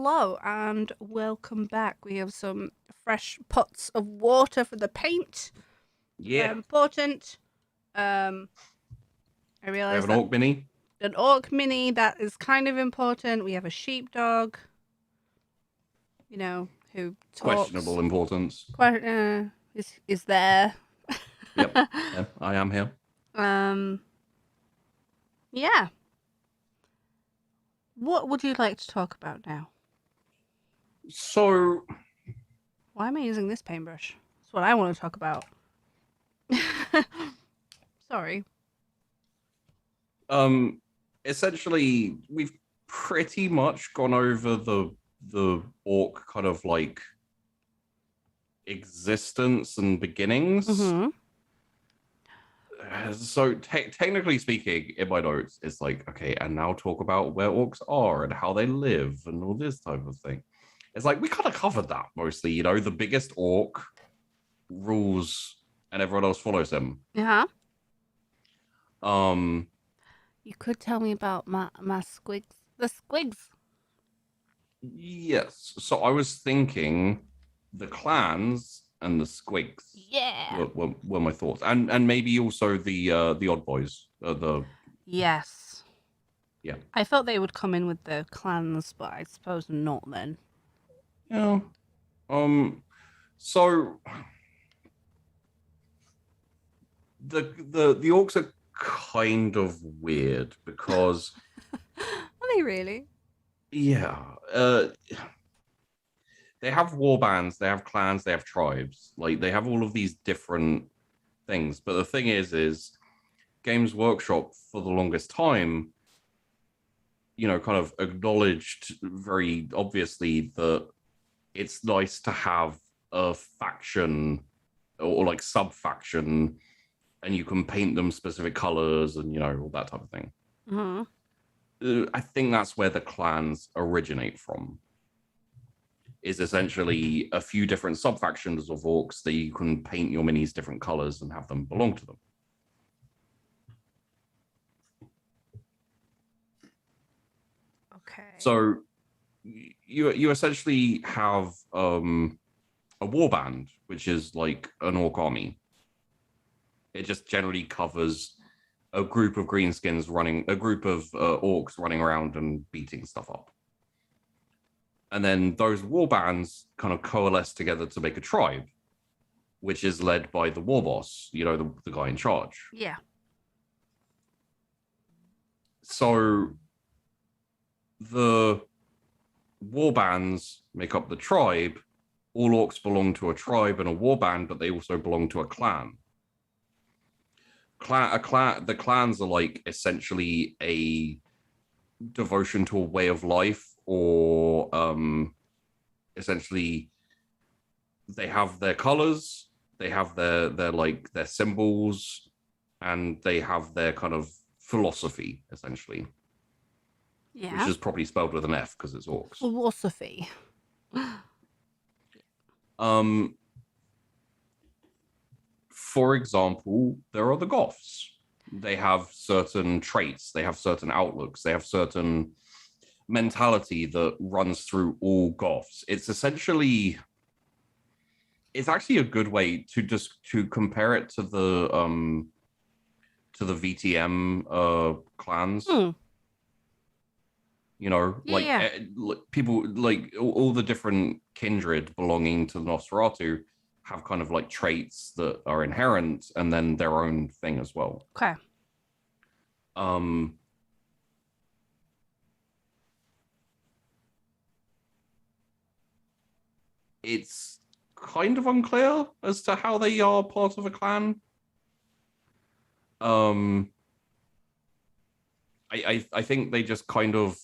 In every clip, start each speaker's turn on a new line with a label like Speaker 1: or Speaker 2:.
Speaker 1: Hello and welcome back. We have some fresh pots of water for the paint.
Speaker 2: Yeah.
Speaker 1: Important. I
Speaker 2: We
Speaker 1: realize
Speaker 2: have an
Speaker 1: that
Speaker 2: Orc mini.
Speaker 1: an orc mini, that is kind of important. We have a sheepdog, who talks.
Speaker 2: Questionable importance.
Speaker 1: Is there.
Speaker 2: Yep. Yeah, I am here.
Speaker 1: Yeah. What would you like to talk about now?
Speaker 2: So,
Speaker 1: Why am I using this paintbrush? That's what I want to talk about. Sorry.
Speaker 2: essentially, we've pretty much gone over the orc kind of like existence and beginnings.
Speaker 1: Mm-hmm.
Speaker 2: So technically speaking, in my notes, it's like, okay, and now talk about where orcs are and how they live and all this type of thing. It's like we kind of covered that mostly, the biggest orc rules and everyone else follows him.
Speaker 1: Yeah.
Speaker 2: Um,
Speaker 1: You could tell me about my squigs. The squigs.
Speaker 2: yes. So I was thinking the clans and the squigs
Speaker 1: Yeah.
Speaker 2: were my thoughts, and maybe also the odd boys.
Speaker 1: Yes.
Speaker 2: Yeah.
Speaker 1: I thought they would come in with the clans, but I suppose not then.
Speaker 2: Yeah. So the orcs are kind of weird because
Speaker 1: Are they really?
Speaker 2: yeah, they have war bands, they have clans, they have tribes. Like they have all of these different things. But the thing is Games Workshop for the longest time, kind of acknowledged very obviously that it's nice to have a faction or like sub faction, and you can paint them specific colors and all that type of thing.
Speaker 1: Mm-hmm.
Speaker 2: I think that's where the clans originate from. Is essentially a few different sub factions of orcs that you can paint your minis different colors and have them belong to them.
Speaker 1: Okay.
Speaker 2: So you essentially have a warband, which is like an orc army. It just generally covers a group of greenskins a group of orcs running around and beating stuff up. And then those warbands kind of coalesce together to make a tribe, which is led by the war boss, the guy in charge.
Speaker 1: Yeah.
Speaker 2: So the warbands make up the tribe. All orcs belong to a tribe and a warband, but they also belong to a clan. The clans are like essentially a devotion to a way of life, or essentially they have their colors, they have their symbols, and they have their kind of philosophy, essentially.
Speaker 1: Yeah.
Speaker 2: Which is probably spelled with an F because it's orcs.
Speaker 1: Philosophy.
Speaker 2: For example, there are the Goths. They have certain traits, they have certain outlooks, they have certain mentality that runs through all Goths. It's actually a good way to compare it to the VTM clans. People like all the different kindred belonging to the Nosferatu have kind of like traits that are inherent and then their own thing as well.
Speaker 1: Okay.
Speaker 2: It's kind of unclear as to how they are part of a clan. I think they just kind of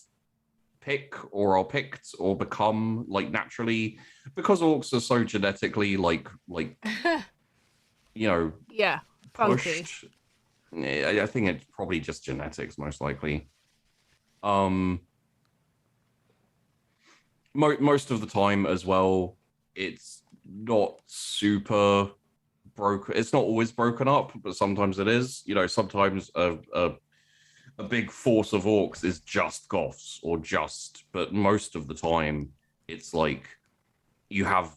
Speaker 2: pick or are picked or become like naturally, because orcs are so genetically like
Speaker 1: yeah,
Speaker 2: pushed. I think it's probably just genetics most likely. Most of the time as well, it's not super broken. It's not always broken up, but sometimes it is. Sometimes a a big force of orcs is just Goths but most of the time it's like you have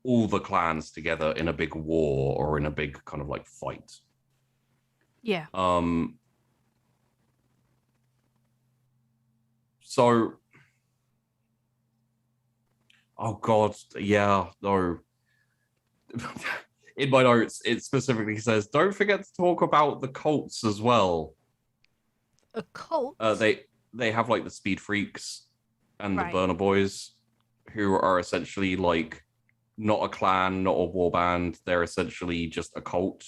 Speaker 2: all the clans together in a big war or in a big kind of like fight.
Speaker 1: Yeah.
Speaker 2: So, oh god, yeah, no. In my notes, it specifically says, don't forget to talk about the cults as well.
Speaker 1: A cult?
Speaker 2: They have like the Speed Freaks and the
Speaker 1: Right.
Speaker 2: Burner Boys, who are essentially like not a clan, not a warband. They're essentially just a cult.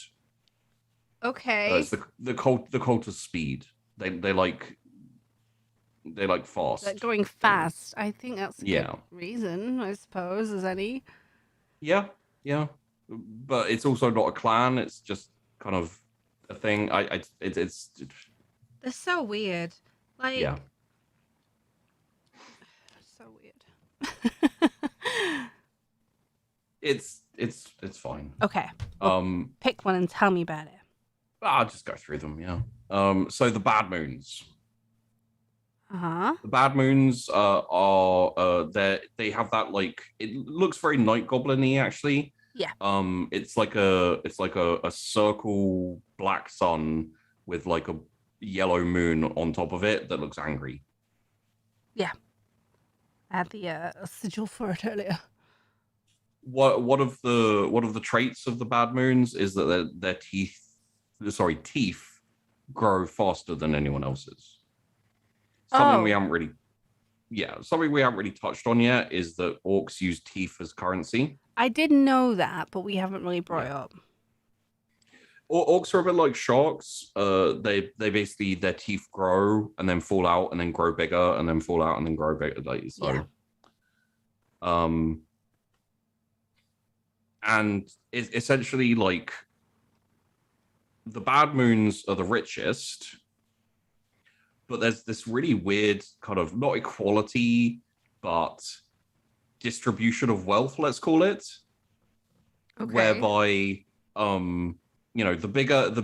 Speaker 1: Okay.
Speaker 2: It's the cult of speed. They like fast.
Speaker 1: Like going fast. I think that's a
Speaker 2: Yeah.
Speaker 1: good reason, I suppose, as any.
Speaker 2: Yeah, yeah. But it's also not a clan. It's just kind of a thing. It's
Speaker 1: They're so weird. Like,
Speaker 2: yeah.
Speaker 1: so weird.
Speaker 2: It's fine.
Speaker 1: Okay. Well, pick one and tell me about it.
Speaker 2: I'll just go through them. Yeah. So the Bad Moons.
Speaker 1: Uh-huh.
Speaker 2: The Bad Moons are they have that like it looks very Night Goblin-y actually.
Speaker 1: Yeah.
Speaker 2: It's like a circle black sun with like a yellow moon on top of it that looks angry.
Speaker 1: Yeah. I had the sigil for it earlier.
Speaker 2: One of the traits of the Bad Moons is that their teeth grow faster than anyone else's. Something we haven't really touched on yet is that orcs use teeth as currency.
Speaker 1: I did know that, but we haven't really brought it up.
Speaker 2: Orcs are a bit like sharks. They basically their teeth grow and then fall out and then grow bigger and then fall out and then grow bigger. Like so. Yeah. And it's essentially like the Bad Moons are the richest, but there's this really weird kind of not equality, but distribution of wealth, let's call it. Okay. Whereby the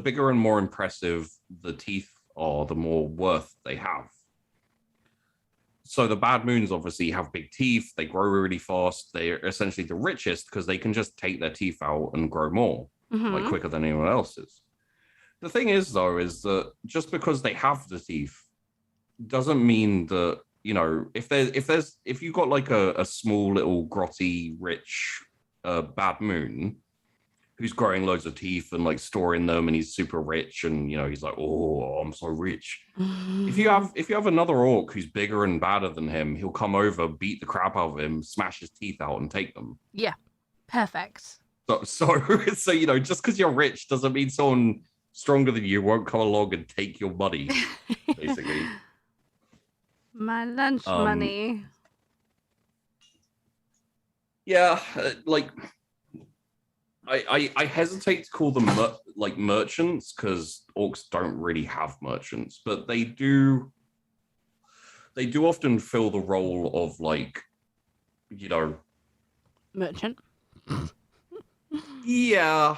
Speaker 2: bigger and more impressive the teeth are, the more worth they have. So the Bad Moons obviously have big teeth. They grow really fast. They're essentially the richest because they can just take their teeth out and grow more, like quicker than anyone else's. The thing is, though, is that just because they have the teeth doesn't mean that, if you got like a small little grotty rich Bad Moon who's growing loads of teeth and like storing them and he's super rich and he's like, oh, I'm so rich. If you have another orc who's bigger and badder than him, he'll come over, beat the crap out of him, smash his teeth out and take them.
Speaker 1: Yeah. Perfect.
Speaker 2: So just because you're rich doesn't mean someone stronger than you won't come along and take your money, basically.
Speaker 1: My lunch money.
Speaker 2: Yeah, I hesitate to call them merchants because orcs don't really have merchants, but they do often fill the role of
Speaker 1: merchant.
Speaker 2: Yeah.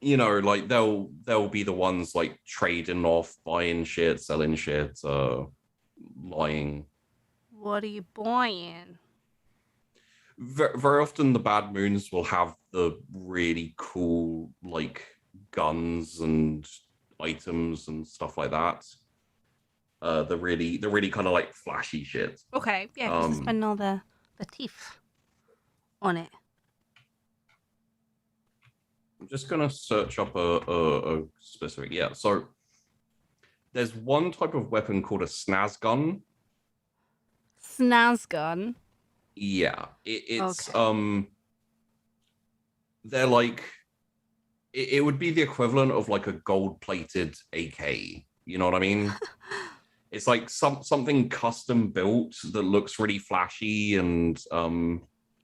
Speaker 2: They'll be the ones like trading off, buying shit, selling shit, lying.
Speaker 1: What are you buying?
Speaker 2: Very often the Bad Moons will have the really cool like guns and items and stuff like that. The really kind of like flashy shit.
Speaker 1: Okay, yeah, because they spend all the teeth on it.
Speaker 2: I'm just gonna search up a specific. Yeah, so there's one type of weapon called a Snazz Gun.
Speaker 1: Snazz Gun.
Speaker 2: Yeah, it's okay. They're like it would be the equivalent of like a gold-plated AK. You know what I mean? It's like something custom built that looks really flashy and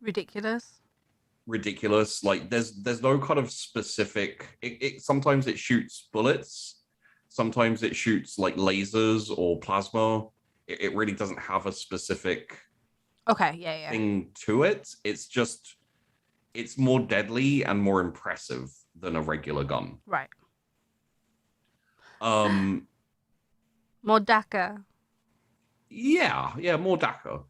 Speaker 2: ridiculous. Like there's no kind of specific. It sometimes it shoots bullets, sometimes it shoots like lasers or plasma. It really doesn't have a specific
Speaker 1: thing
Speaker 2: to it. It's it's more deadly and more impressive than a regular gun.
Speaker 1: Right.
Speaker 2: Um,
Speaker 1: More Daka.
Speaker 2: yeah, more Daka.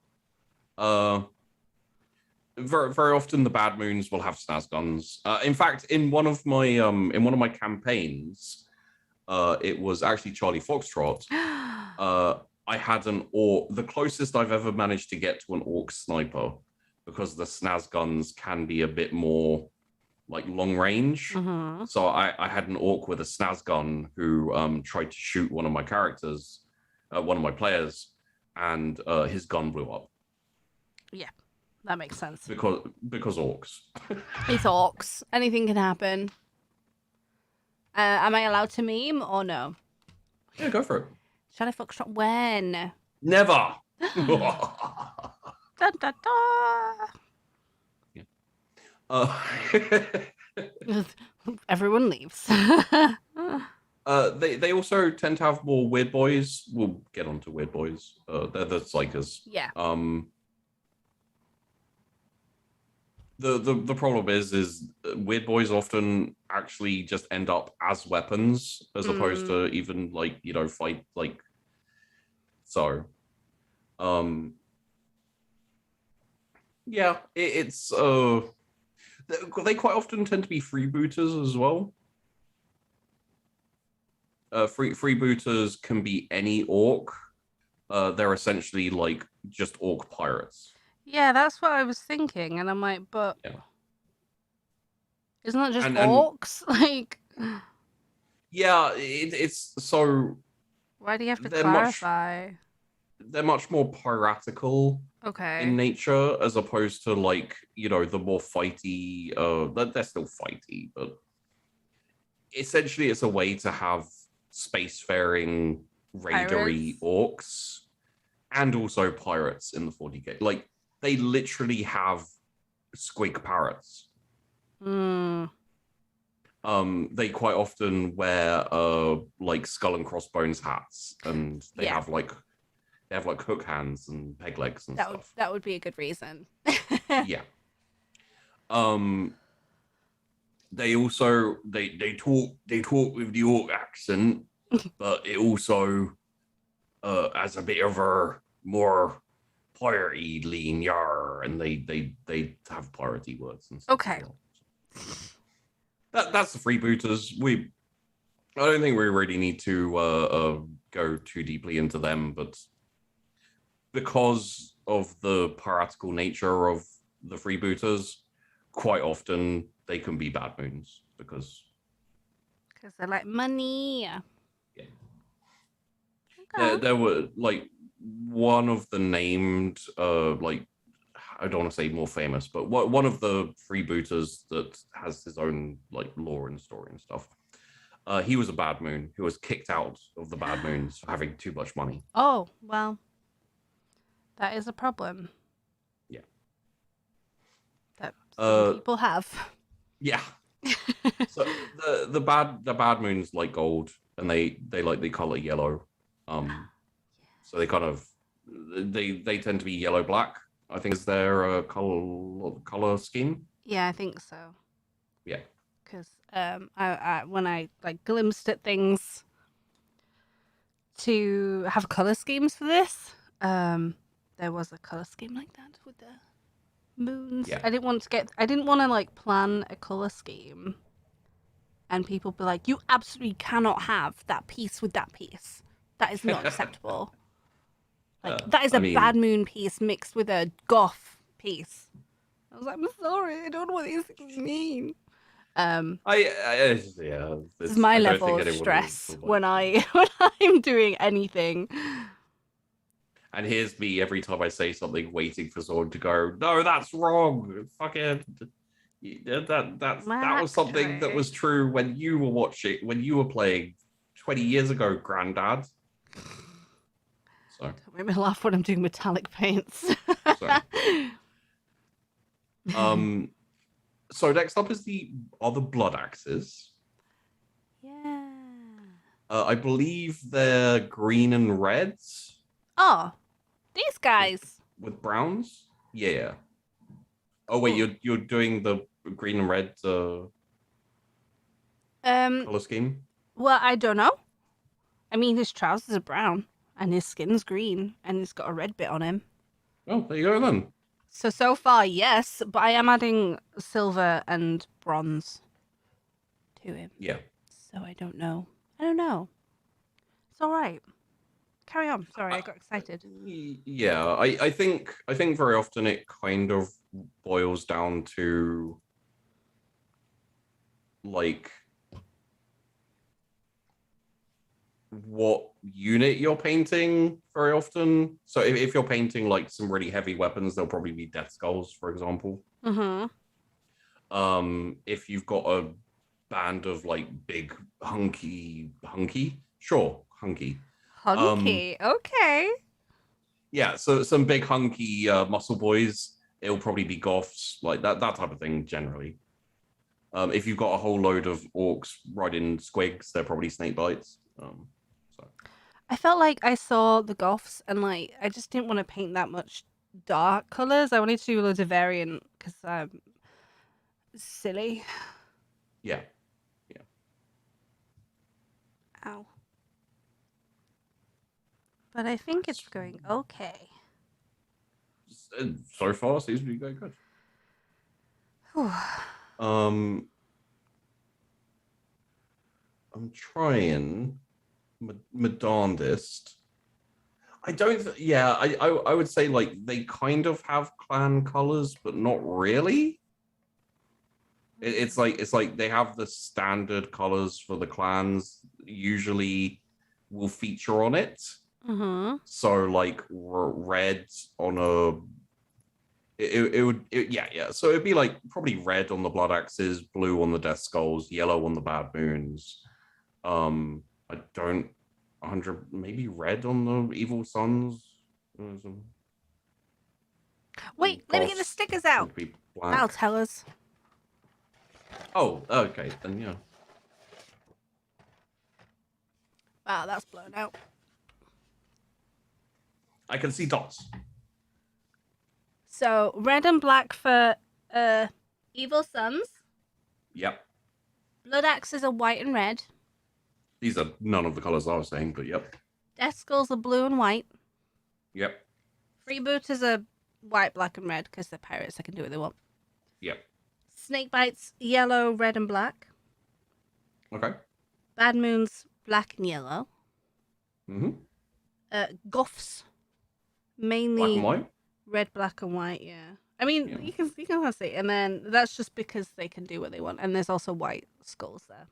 Speaker 2: Very, very often the bad moons will have Snazz guns. In fact, in one of my campaigns, it was actually Charlie Foxtrot. I had an orc, the closest I've ever managed to get to an orc sniper, because the Snazz guns can be a bit more like long range.
Speaker 1: Mm-hmm.
Speaker 2: So I had an orc with a Snazz gun who tried to shoot one of my characters, one of my players, and his gun blew up.
Speaker 1: Yeah, that makes sense.
Speaker 2: Because orcs.
Speaker 1: It's orcs. Anything can happen. Am I allowed to meme or no?
Speaker 2: Yeah, go for it.
Speaker 1: Shall I Foxtrot when?
Speaker 2: Never.
Speaker 1: Da, da, da. Everyone leaves.
Speaker 2: They also tend to have more weird boys. We'll get onto weird boys. They're the psychers.
Speaker 1: Yeah.
Speaker 2: The problem is weird boys often actually just end up as weapons as opposed to even like, you know, fight like. So, yeah, it's they quite often tend to be freebooters as well. Freebooters can be any orc. They're essentially like just orc pirates.
Speaker 1: Yeah, that's what I was thinking, and I'm like, but
Speaker 2: Yeah.
Speaker 1: isn't that just
Speaker 2: And
Speaker 1: orcs? Like,
Speaker 2: yeah, it's so.
Speaker 1: Why do you have to clarify?
Speaker 2: They're much more piratical in nature, as opposed to like, you know, the more fighty. They're still fighty, but essentially it's a way to have spacefaring raidery orcs and also pirates in the 40k. Like, they literally have squig parrots. They quite often wear like skull and crossbones hats, and they have hook hands and peg legs and stuff.
Speaker 1: That would be a good reason.
Speaker 2: Yeah. They also they talk with the orc accent, but it also has a bit of a more piratey lean yar, and they have piratey words and stuff.
Speaker 1: Okay.
Speaker 2: That's the freebooters. I don't think we really need to go too deeply into them, but because of the piratical nature of the freebooters, quite often they can be bad moons because
Speaker 1: they're like money.
Speaker 2: Yeah.
Speaker 1: Okay.
Speaker 2: There were like one of the named like, I don't want to say more famous, but one of the freebooters that has his own like lore and story and stuff. He was a bad moon who was kicked out of the bad moons for having too much money.
Speaker 1: Oh, well, that is a problem.
Speaker 2: Yeah.
Speaker 1: That some people have.
Speaker 2: Yeah. So the bad moons like gold, and they like the color yellow. So they kind of they tend to be yellow black, I think, is their color scheme.
Speaker 1: Yeah, I think so.
Speaker 2: Yeah.
Speaker 1: Because I when I like glimpsed at things to have color schemes for this, there was a color scheme like that with the moons.
Speaker 2: Yeah.
Speaker 1: I didn't want to like plan a color scheme and people be like, you absolutely cannot have that piece with that piece. That is not acceptable. Like, that is a bad moon piece mixed with a goth piece. I was like, I'm sorry, I don't know what these things mean.
Speaker 2: This
Speaker 1: is my level of stress when I'm doing anything.
Speaker 2: And here's me every time I say something, waiting for someone to go, no, that's wrong. Fucking that was something that was true when you were watching, when you were playing 20 years ago, Granddad. So
Speaker 1: don't make me laugh when I'm doing metallic paints.
Speaker 2: So next up is the blood axes.
Speaker 1: Yeah.
Speaker 2: I believe they're green and reds.
Speaker 1: Oh, these guys
Speaker 2: with browns. Yeah. Oh wait, you're doing the green and red
Speaker 1: Um,
Speaker 2: color scheme?
Speaker 1: well, I don't know. I mean, his trousers are brown and his skin's green and he's got a red bit on him.
Speaker 2: Oh, there you go then.
Speaker 1: So far, yes, but I am adding silver and bronze to him.
Speaker 2: Yeah.
Speaker 1: So I don't know. I don't know. It's all right. Carry on. Sorry, I got excited.
Speaker 2: Yeah, I think very often it kind of boils down to like what unit you're painting very often. So if you're painting like some really heavy weapons, they'll probably be death skulls, for example.
Speaker 1: Mm-hmm.
Speaker 2: If you've got a band of like big hunky, sure, hunky.
Speaker 1: Hunky. Okay.
Speaker 2: Yeah, so some big hunky muscle boys, it'll probably be Goths, like that type of thing generally. If you've got a whole load of orcs riding squigs, they're probably snake bites. So
Speaker 1: I felt like I saw the Goths and like I just didn't want to paint that much dark colors. I wanted to do loads of variant because I'm silly.
Speaker 2: yeah.
Speaker 1: Ow. But I think it's going okay.
Speaker 2: So far seems to be going good.
Speaker 1: Whew.
Speaker 2: I'm trying my darndest. I don't. Yeah, I would say like they kind of have clan colors, but not really. It's like they have the standard colors for the clans. Usually, will feature on it.
Speaker 1: Mm-hmm.
Speaker 2: So like red on a. Yeah. So it'd be like probably red on the blood axes, blue on the death skulls, yellow on the bad moons. I don't 100 maybe red on the evil sons.
Speaker 1: Wait, let me get the stickers out. That'll tell us.
Speaker 2: Oh, okay, then yeah.
Speaker 1: Wow, that's blown out.
Speaker 2: I can see dots.
Speaker 1: So red and black for evil sons.
Speaker 2: Yep.
Speaker 1: Blood axes are white and red.
Speaker 2: These are none of the colors I was saying, but yep.
Speaker 1: Death skulls are blue and white.
Speaker 2: Yep.
Speaker 1: Freebooters are white, black, and red because they're pirates. They can do what they want.
Speaker 2: Yep.
Speaker 1: Snake bites, yellow, red, and black.
Speaker 2: Okay.
Speaker 1: Bad moons, black and yellow.
Speaker 2: Mm-hmm.
Speaker 1: Goths, mainly
Speaker 2: Black and white.
Speaker 1: red, black, and white. Yeah. I mean,
Speaker 2: Yeah.
Speaker 1: you can see, and then that's just because they can do what they want. And there's also white skulls there.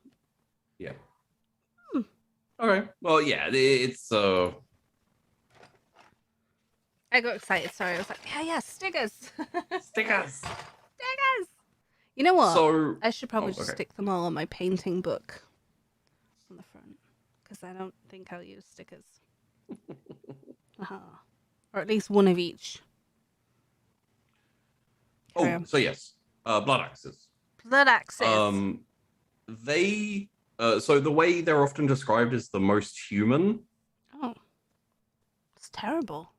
Speaker 2: Yeah. Okay. Well, yeah, it's
Speaker 1: I got excited. Sorry, I was like, yeah, stickers.
Speaker 2: stickers.
Speaker 1: Stickers. You know what?
Speaker 2: So
Speaker 1: I should probably just
Speaker 2: okay.
Speaker 1: stick them all on my painting book on the front because I don't think I'll use stickers. Or at least one of each.
Speaker 2: So yes, blood axes.
Speaker 1: Blood axes.
Speaker 2: They so the way they're often described is the most human.
Speaker 1: Oh, it's terrible.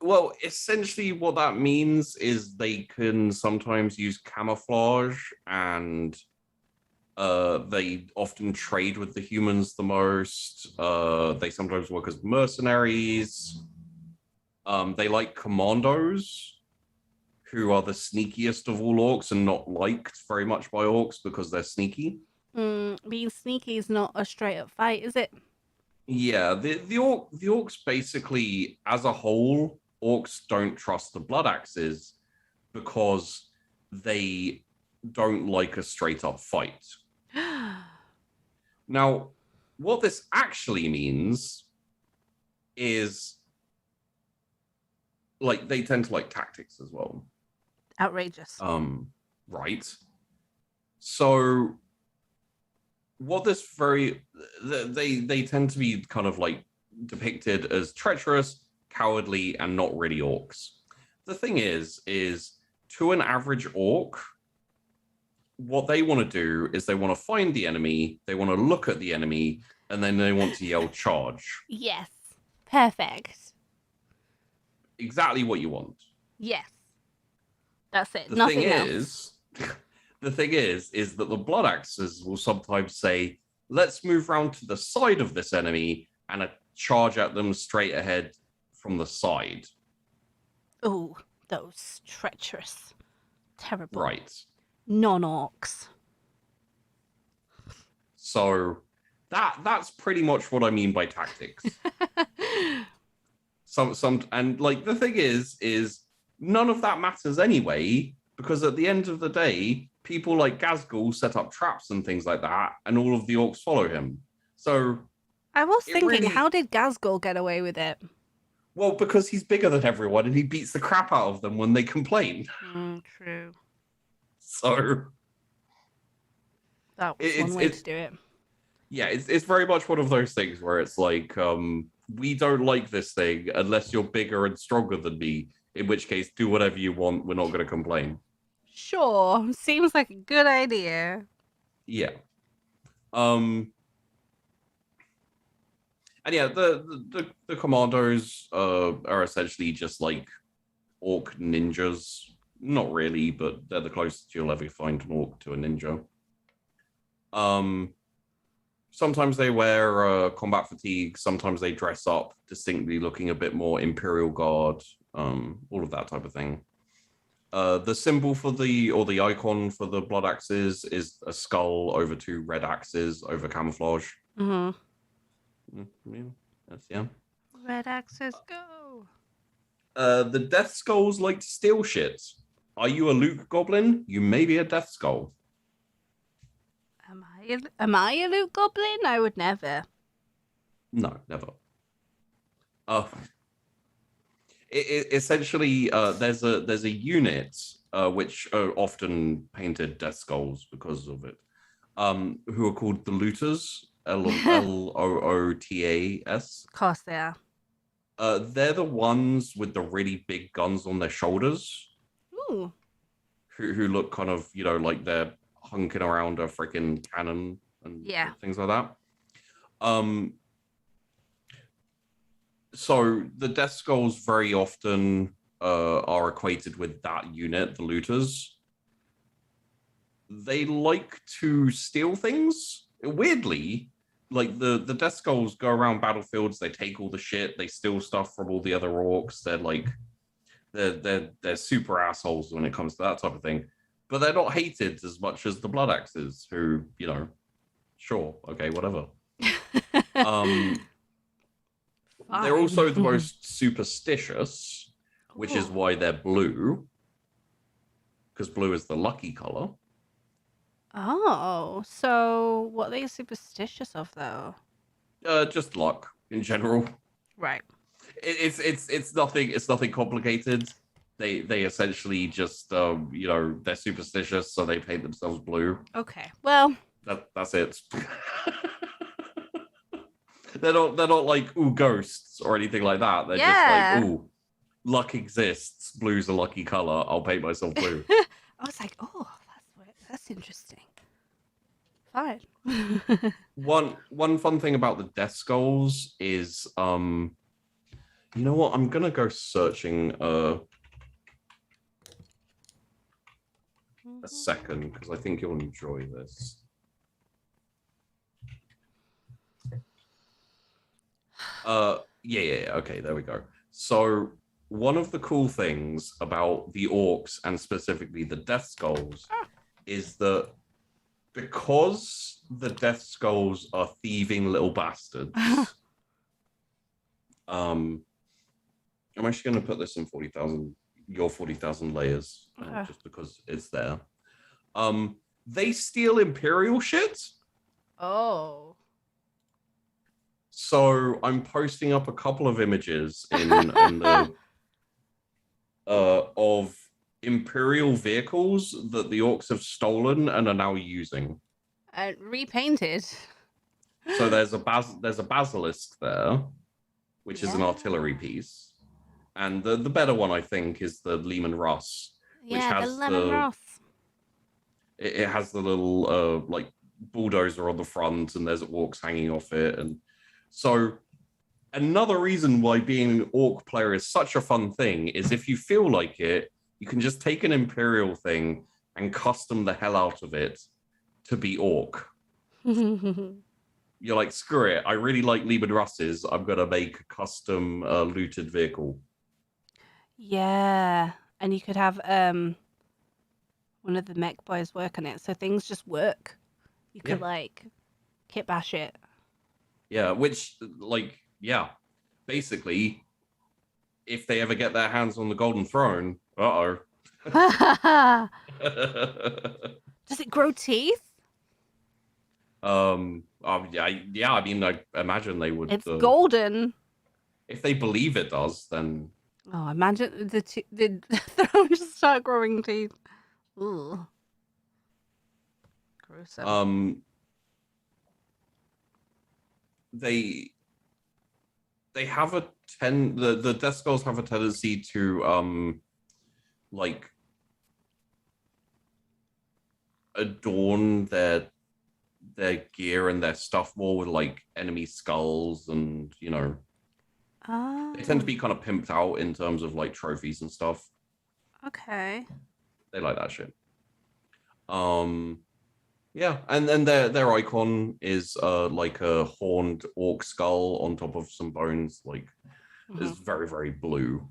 Speaker 2: Well, essentially what that means is they can sometimes use camouflage and they often trade with the humans the most. They sometimes work as mercenaries. They like commandos, who are the sneakiest of all orcs and not liked very much by orcs because they're sneaky.
Speaker 1: Being sneaky is not a straight up fight, is it?
Speaker 2: Yeah, the orcs basically, as a whole, orcs don't trust the blood axes because they don't like a straight up fight. Now, what this actually means is like they tend to like tactics as well.
Speaker 1: Outrageous.
Speaker 2: Right. So what this they tend to be kind of like depicted as treacherous, cowardly, and not really orcs. The thing is to an average orc, what they want to do is they want to find the enemy, they want to look at the enemy, and then they want to yell charge.
Speaker 1: Yes. Perfect.
Speaker 2: Exactly what you want.
Speaker 1: Yes. That's it.
Speaker 2: The
Speaker 1: Nothing
Speaker 2: thing
Speaker 1: else.
Speaker 2: the thing is that the blood axes will sometimes say, let's move round to the side of this enemy and charge at them straight ahead from the side.
Speaker 1: Oh, those treacherous, terrible
Speaker 2: Right.
Speaker 1: non-orcs.
Speaker 2: So that's pretty much what I mean by tactics. And like the thing is none of that matters anyway, because at the end of the day, people like Gazgul set up traps and things like that, and all of the orcs follow him. So
Speaker 1: I was thinking,
Speaker 2: really...
Speaker 1: how did Gazgul get away with it?
Speaker 2: Well, because he's bigger than everyone and he beats the crap out of them when they complain.
Speaker 1: True.
Speaker 2: So
Speaker 1: that was one way to do it.
Speaker 2: Yeah, it's very much one of those things where it's like, we don't like this thing unless you're bigger and stronger than me, in which case, do whatever you want. We're not going to complain.
Speaker 1: Sure. Seems like a good idea.
Speaker 2: Yeah. And yeah, the commandos are essentially just like orc ninjas. Not really, but they're the closest you'll ever find an orc to a ninja. Sometimes they wear combat fatigue. Sometimes they dress up distinctly looking a bit more Imperial Guard, all of that type of thing. The symbol for the icon for the blood axes is a skull over two red axes over camouflage.
Speaker 1: Mm-hmm.
Speaker 2: Yeah.
Speaker 1: Red axes, go!
Speaker 2: The Death Skulls like to steal shit. Are you a Luke Goblin? You may be a Death Skull.
Speaker 1: Am I a Luke Goblin? I would never.
Speaker 2: No, never. Essentially, there's a unit which are often painted Death Skulls because of it, who are called the Looters. Lootas.
Speaker 1: Of course they are.
Speaker 2: They're the ones with the really big guns on their shoulders.
Speaker 1: Ooh.
Speaker 2: Who look kind of, like they're hunking around a freaking cannon and things like that. So the Death Skulls very often are equated with that unit, the Looters. They like to steal things. Weirdly, like the Death Skulls go around battlefields, they take all the shit, they steal stuff from all the other orcs. They're like, they're super assholes when it comes to that type of thing. But they're not hated as much as the Blood Axes, who, sure, okay, whatever. They're also the most superstitious, which is why they're blue, because blue is the lucky color.
Speaker 1: Oh, so what are they superstitious of, though?
Speaker 2: Just luck in general.
Speaker 1: Right.
Speaker 2: It's nothing complicated. They essentially just they're superstitious, so they paint themselves blue.
Speaker 1: Okay, well,
Speaker 2: that's it. They're not like ghosts or anything like that. They're just like luck exists. Blue's a lucky color. I'll paint myself blue.
Speaker 1: I was like, that's interesting. Fine.
Speaker 2: One fun thing about the Death Skulls is you know what? I'm gonna go searching a second because I think you'll enjoy this. Yeah. Okay, there we go. So one of the cool things about the Orcs and specifically the Death Skulls is that because the Death Skulls are thieving little bastards, I'm actually going to put this in 40,000, your 40,000 layers, just because it's there. They steal Imperial shit.
Speaker 1: Oh.
Speaker 2: So I'm posting up a couple of images in the of Imperial vehicles that the Orcs have stolen and are now using.
Speaker 1: Repainted.
Speaker 2: So there's a basilisk there, which is an artillery piece, and the better one I think is the Lehman Russ, which has
Speaker 1: the Lehman Russ.
Speaker 2: It has the little like bulldozer on the front, and there's orcs hanging off it, and so another reason why being an orc player is such a fun thing is if you feel like it, you can just take an Imperial thing and custom the hell out of it to be orc. You're like, screw it. I really like Lieben Russes. I'm going to make a custom looted vehicle.
Speaker 1: Yeah. And you could have one of the Mec Boys work on it. So things just work. You could like kit bash it.
Speaker 2: Yeah, which basically, if they ever get their hands on the Golden Throne,
Speaker 1: Does it grow teeth?
Speaker 2: I mean, I imagine they would.
Speaker 1: It's golden.
Speaker 2: If they believe it does, then.
Speaker 1: Oh, imagine the throne just start growing teeth. Ooh. Gruesome.
Speaker 2: They have the Death Skulls have a tendency to adorn their gear and their stuff more with like enemy skulls, and they tend to be kind of pimped out in terms of like trophies and stuff.
Speaker 1: Okay.
Speaker 2: They like that shit. Yeah, and then their icon is like a horned orc skull on top of some bones, like is very, very blue.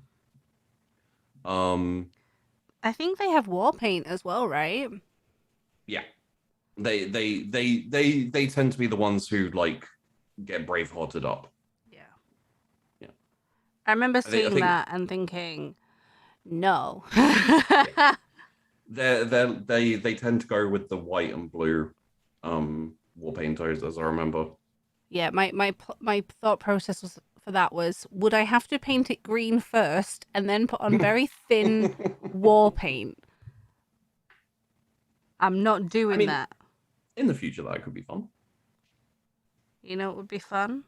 Speaker 1: I think they have war paint as well, right?
Speaker 2: Yeah. They tend to be the ones who like get brave-hearted up.
Speaker 1: Yeah. Yeah. I remember seeing that and thinking, no.
Speaker 2: They tend to go with the white and blue war painters, as I remember.
Speaker 1: Yeah, my thought process was would I have to paint it green first and then put on very thin war paint? I'm not doing that.
Speaker 2: In the future, that could be fun.
Speaker 1: You know, it would be fun.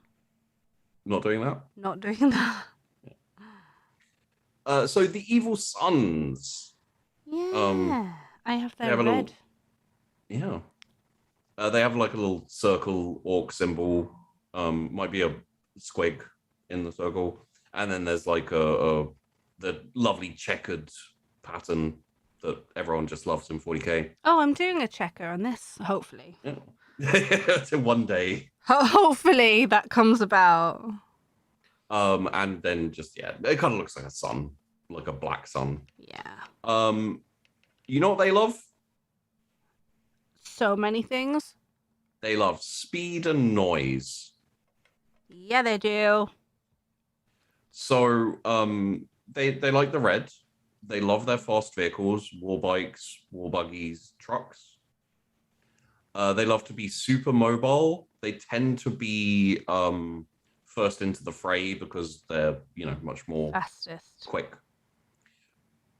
Speaker 2: Not doing that.
Speaker 1: Not doing that.
Speaker 2: Yeah. So the evil sons.
Speaker 1: Yeah, I have that red.
Speaker 2: Yeah. They have like a little circle orc symbol. Might be a squig in the circle, and then there's like the lovely checkered pattern that everyone just loves in 40k.
Speaker 1: Oh, I'm doing a checker on this, hopefully.
Speaker 2: Yeah. To one day.
Speaker 1: Hopefully that comes about.
Speaker 2: And then just it kind of looks like a sun, like a black sun.
Speaker 1: Yeah.
Speaker 2: You know what they love?
Speaker 1: So many things.
Speaker 2: They love speed and noise.
Speaker 1: Yeah, they do.
Speaker 2: So they like the red. They love their fast vehicles, war bikes, war buggies, trucks. They love to be super mobile. They tend to be first into the fray because they're much more
Speaker 1: fastest,
Speaker 2: quick.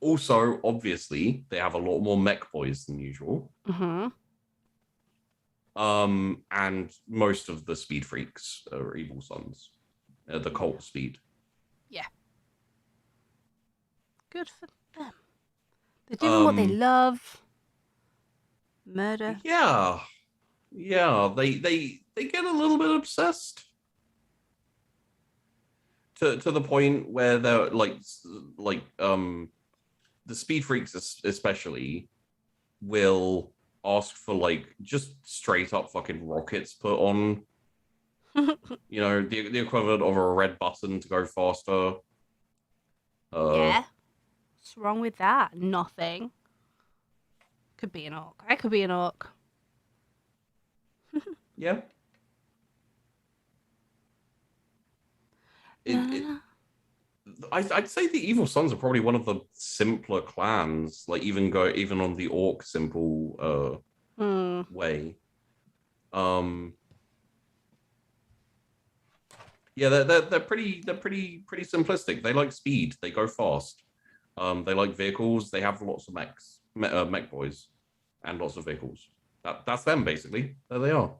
Speaker 2: Also, obviously, they have a lot more Mec Boys than usual. And most of the speed freaks are evil sons. The cult speed.
Speaker 1: Yeah. Good for them. They're doing what they love. Murder.
Speaker 2: Yeah. Yeah. They get a little bit obsessed. To the point where they're the speed freaks especially will ask for like just straight up fucking rockets put on. The equivalent of a red button to go faster.
Speaker 1: Yeah. What's wrong with that? Nothing. Could be an orc. I could be an orc.
Speaker 2: Yeah. I'd say the Evil Sons are probably one of the simpler clans, like even on the orc simple way. Yeah, they're pretty simplistic. They like speed. They go fast. They like vehicles. They have lots of Mec Boys, and lots of vehicles. That's them basically. There they are.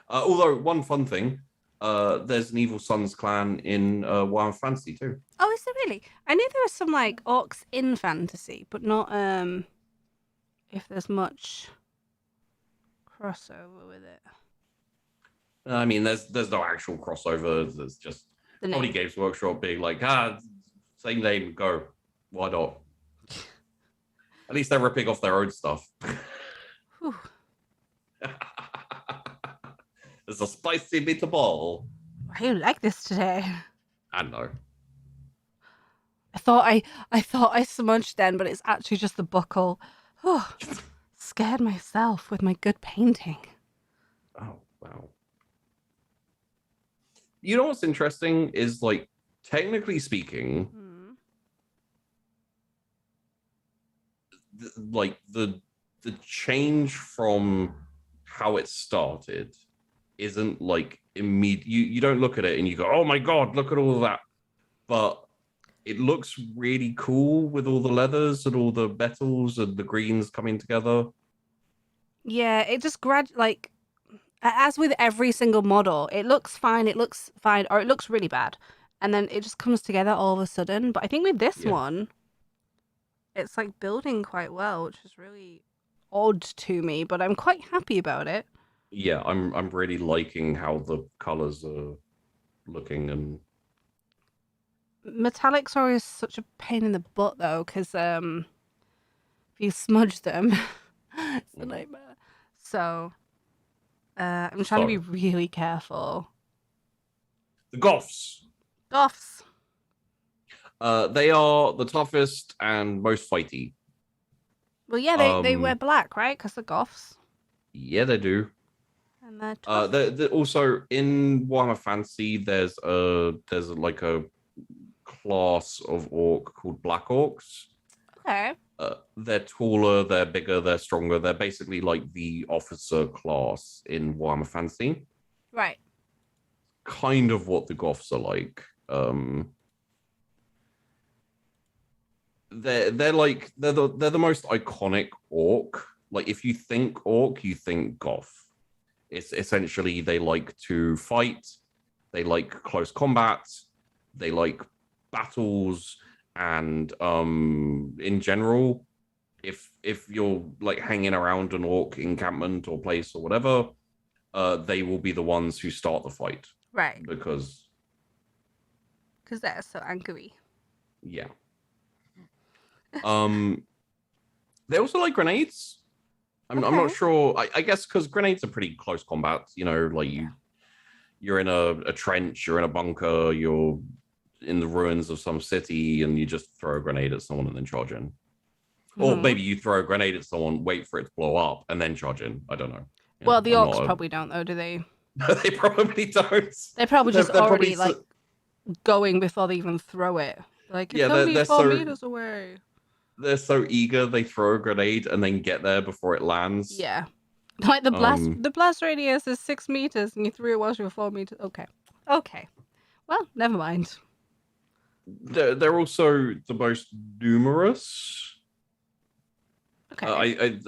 Speaker 2: Although one fun thing, there's an Evil Sons clan in Warhammer Fantasy too.
Speaker 1: Oh, is there really? I knew there were some like orcs in fantasy, but not if there's much crossover with it.
Speaker 2: I mean, there's no actual crossover. There's just probably Games Workshop being like, same name, go. Why not? At least they're ripping off their own stuff.
Speaker 1: Whew.
Speaker 2: There's a spicy meatball.
Speaker 1: Why do you like this today?
Speaker 2: I know.
Speaker 1: I thought I smudged then, but it's actually just the buckle. Oh, scared myself with my good painting.
Speaker 2: Oh, wow. You know what's interesting is, like, technically speaking, the change from how it started isn't like immediate. You don't look at it and you go, oh my god, look at all of that. But it looks really cool with all the leathers and all the metals and the greens coming together.
Speaker 1: Yeah, it just like, as with every single model, it looks fine, or it looks really bad. And then it just comes together all of a sudden. But I think with this one, it's like building quite well, which is really odd to me, but I'm quite happy about it.
Speaker 2: Yeah, I'm really liking how the colors are looking. And
Speaker 1: metallics are always such a pain in the butt though, because if you smudge them, it's a nightmare. So I'm trying to be really careful.
Speaker 2: The Goths. They are the toughest and most fighty.
Speaker 1: Well, yeah, they wear black, right? Because the Goths.
Speaker 2: Yeah, they do.
Speaker 1: And they're tough.
Speaker 2: They're also in Warhammer Fantasy. There's like a class of orc called Black Orcs.
Speaker 1: Okay.
Speaker 2: They're taller, they're bigger, they're stronger. They're basically like the officer class in Warhammer Fantasy.
Speaker 1: Right.
Speaker 2: Kind of what the Goths are like. They're the most iconic orc. Like, if you think orc, you think Goth. It's essentially, they like to fight, they like close combat, they like battles, and in general, if you're like hanging around an orc encampment or place or whatever, they will be the ones who start the fight.
Speaker 1: Right.
Speaker 2: Because
Speaker 1: they're so angry.
Speaker 2: Yeah. They also like grenades. I'm not sure. I guess because grenades are pretty close combat. You know, like you're in a trench, you're in a bunker, you're in the ruins of some city, and you just throw a grenade at someone and then charge in. Or maybe you throw a grenade at someone, wait for it to blow up, and then charge in. I don't know.
Speaker 1: Well, the orcs probably don't, though, do they?
Speaker 2: They probably don't.
Speaker 1: They're probably just already like going before they even throw it. Like, it's only 4 meters away.
Speaker 2: They're so eager, they throw a grenade and then get there before it lands.
Speaker 1: Yeah. Like, the blast radius is 6 meters and you threw it while you were 4 meters. Okay. Well, never mind.
Speaker 2: They're also the most numerous.
Speaker 1: Okay.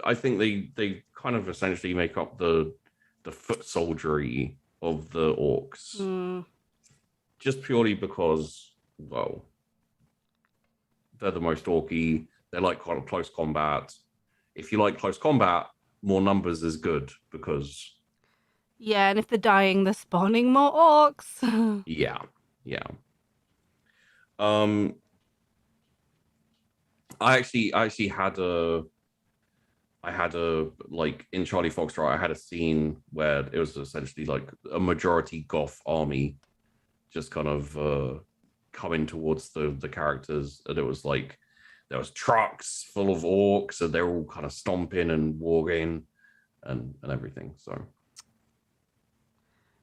Speaker 2: I think they kind of essentially make up the foot soldiery of the orcs. Just purely because, well, they're the most orky. They like kind of close combat. If you like close combat, more numbers is good because...
Speaker 1: Yeah, and if they're dying, they're spawning more orcs.
Speaker 2: Yeah. I actually had a like in Charlie Foxtrot, I had a scene where it was essentially like a majority Goth army just kind of coming towards the characters, and it was like there was trucks full of orcs and they're all kind of stomping and warging and everything. So,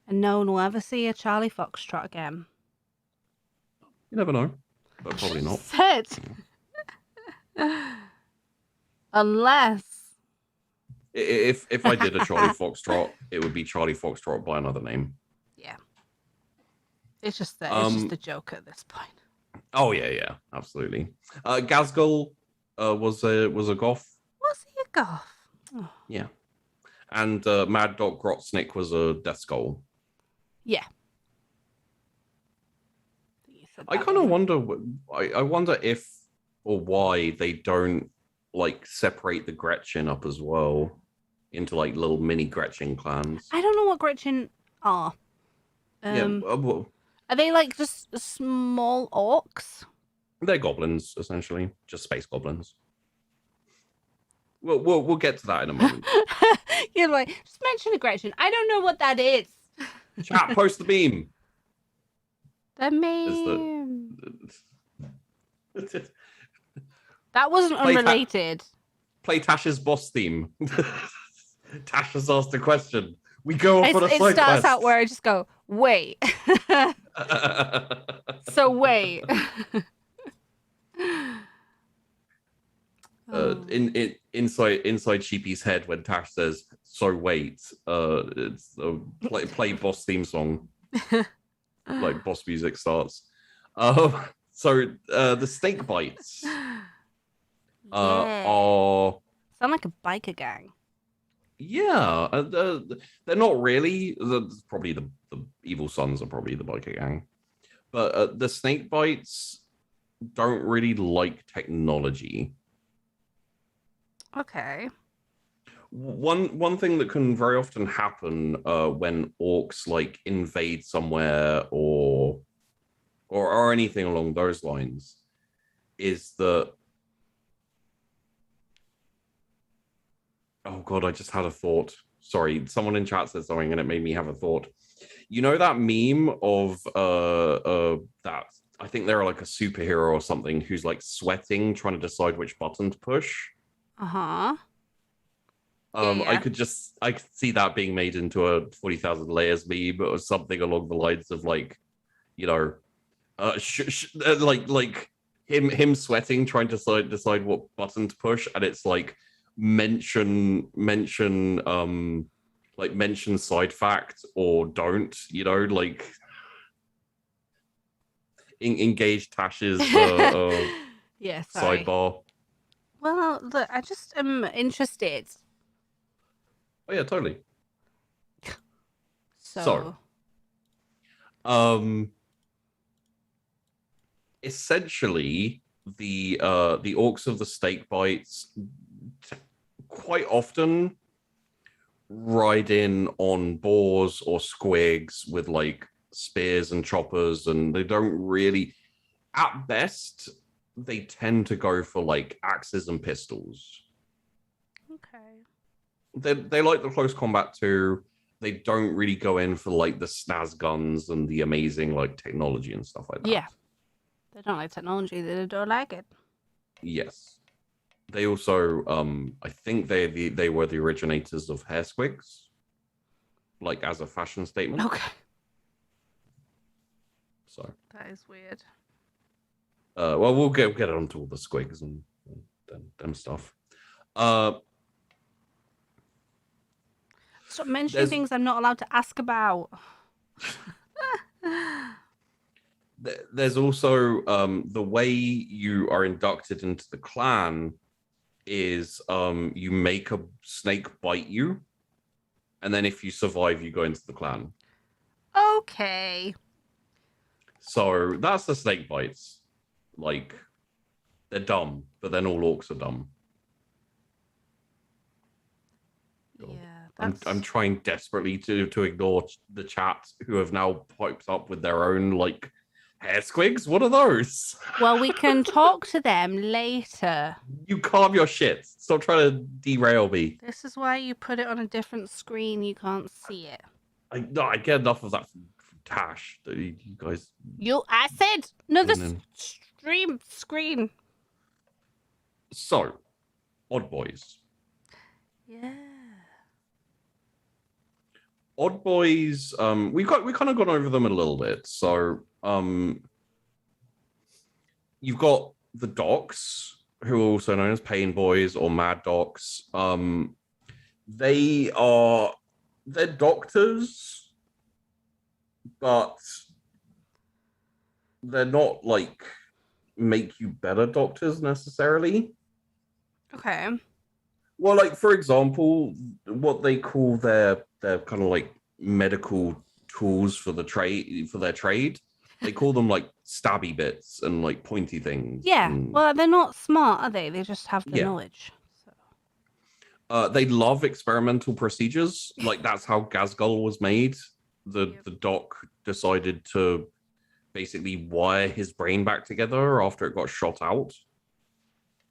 Speaker 1: and no one will ever see a Charlie Foxtrot again.
Speaker 2: You never know, but probably not.
Speaker 1: Said. Unless
Speaker 2: if I did a Charlie Foxtrot, it would be Charlie Foxtrot by another name.
Speaker 1: Yeah, it's just the joke at this point.
Speaker 2: Oh yeah, absolutely. Gazgul was a Goth.
Speaker 1: Was he a Goth? Oh.
Speaker 2: Yeah, and Mad Dog Grotsnick was a Death Skull.
Speaker 1: Yeah.
Speaker 2: I kind of wonder. I wonder if or why they don't like separate the Gretchen up as well into like little mini Gretchen clans.
Speaker 1: I don't know what Gretchen are.
Speaker 2: Well,
Speaker 1: are they like just small orcs?
Speaker 2: They're goblins, essentially, just space goblins. We'll get to that in a moment.
Speaker 1: You're like, just mention a Gretchen. I don't know what that is.
Speaker 2: Chat, post the meme.
Speaker 1: The meme. That wasn't unrelated.
Speaker 2: Play Tash's boss theme. Tash has asked a question. We go off on a side quest.
Speaker 1: It starts out where I just go, wait. So wait.
Speaker 2: Inside Sheepy's head when Tash says, "So wait," it's a play boss theme song. Like boss music starts. So the snake bites are
Speaker 1: sound like a biker gang.
Speaker 2: Yeah, they're not really. Probably the evil sons are probably the biker gang, but the snake bites don't really like technology.
Speaker 1: Okay.
Speaker 2: One thing that can very often happen when orcs like invade somewhere or anything along those lines is that, oh god, I just had a thought. Sorry, someone in chat said something and it made me have a thought. You know that meme of that, I think they're like a superhero or something who's like sweating trying to decide which button to push?
Speaker 1: Uh-huh.
Speaker 2: Yeah. I could see that being made into a 40,000 layers meme or something along the lines of like, you know, like him sweating trying to decide what button to push, and it's like mention side fact or don't, you know, like engage Tash's
Speaker 1: yeah, sorry.
Speaker 2: sidebar.
Speaker 1: Well, look, I just am interested.
Speaker 2: Oh yeah, totally.
Speaker 1: So
Speaker 2: essentially the orcs of the snake bites quite often ride in on boars or squigs with like spears and choppers, and they don't really, at best, they tend to go for like axes and pistols.
Speaker 1: Okay.
Speaker 2: They like the close combat too. They don't really go in for like the Snazz guns and the amazing like technology and stuff like that.
Speaker 1: Yeah. They don't like technology, they don't like it.
Speaker 2: Yes. They also I think they were the originators of hair squigs, like as a fashion statement.
Speaker 1: Okay.
Speaker 2: So
Speaker 1: that is weird.
Speaker 2: Well, we'll get onto all the squigs and them stuff.
Speaker 1: Stop mentioning things I'm not allowed to ask about.
Speaker 2: There's also the way you are inducted into the clan is you make a snake bite you, and then if you survive, you go into the clan.
Speaker 1: Okay.
Speaker 2: So that's the snake bites. Like, they're dumb, but then all orcs are dumb.
Speaker 1: Yeah,
Speaker 2: I'm trying desperately to ignore the chat who have now piped up with their own like hair squigs. What are those?
Speaker 1: Well, we can talk to them later.
Speaker 2: You calm your shit. Stop trying to derail me.
Speaker 1: This is why you put it on a different screen. You can't see it.
Speaker 2: I get enough of that from Tash. You guys.
Speaker 1: I said another stream screen.
Speaker 2: So, Odd Boys.
Speaker 1: Yeah.
Speaker 2: Odd Boys. We kind of gone over them a little bit. So, you've got the Docs, who are also known as Pain Boys or Mad Docs. They're doctors, but they're not like make you better doctors necessarily.
Speaker 1: Okay.
Speaker 2: Well, like for example, what they call their kind of like medical tools for their trade, they call them like stabby bits and like pointy things.
Speaker 1: Yeah. Well, they're not smart, are they? They just have the knowledge. So.
Speaker 2: They love experimental procedures. Like that's how Gazgul was made. The doc decided to basically wire his brain back together after it got shot out.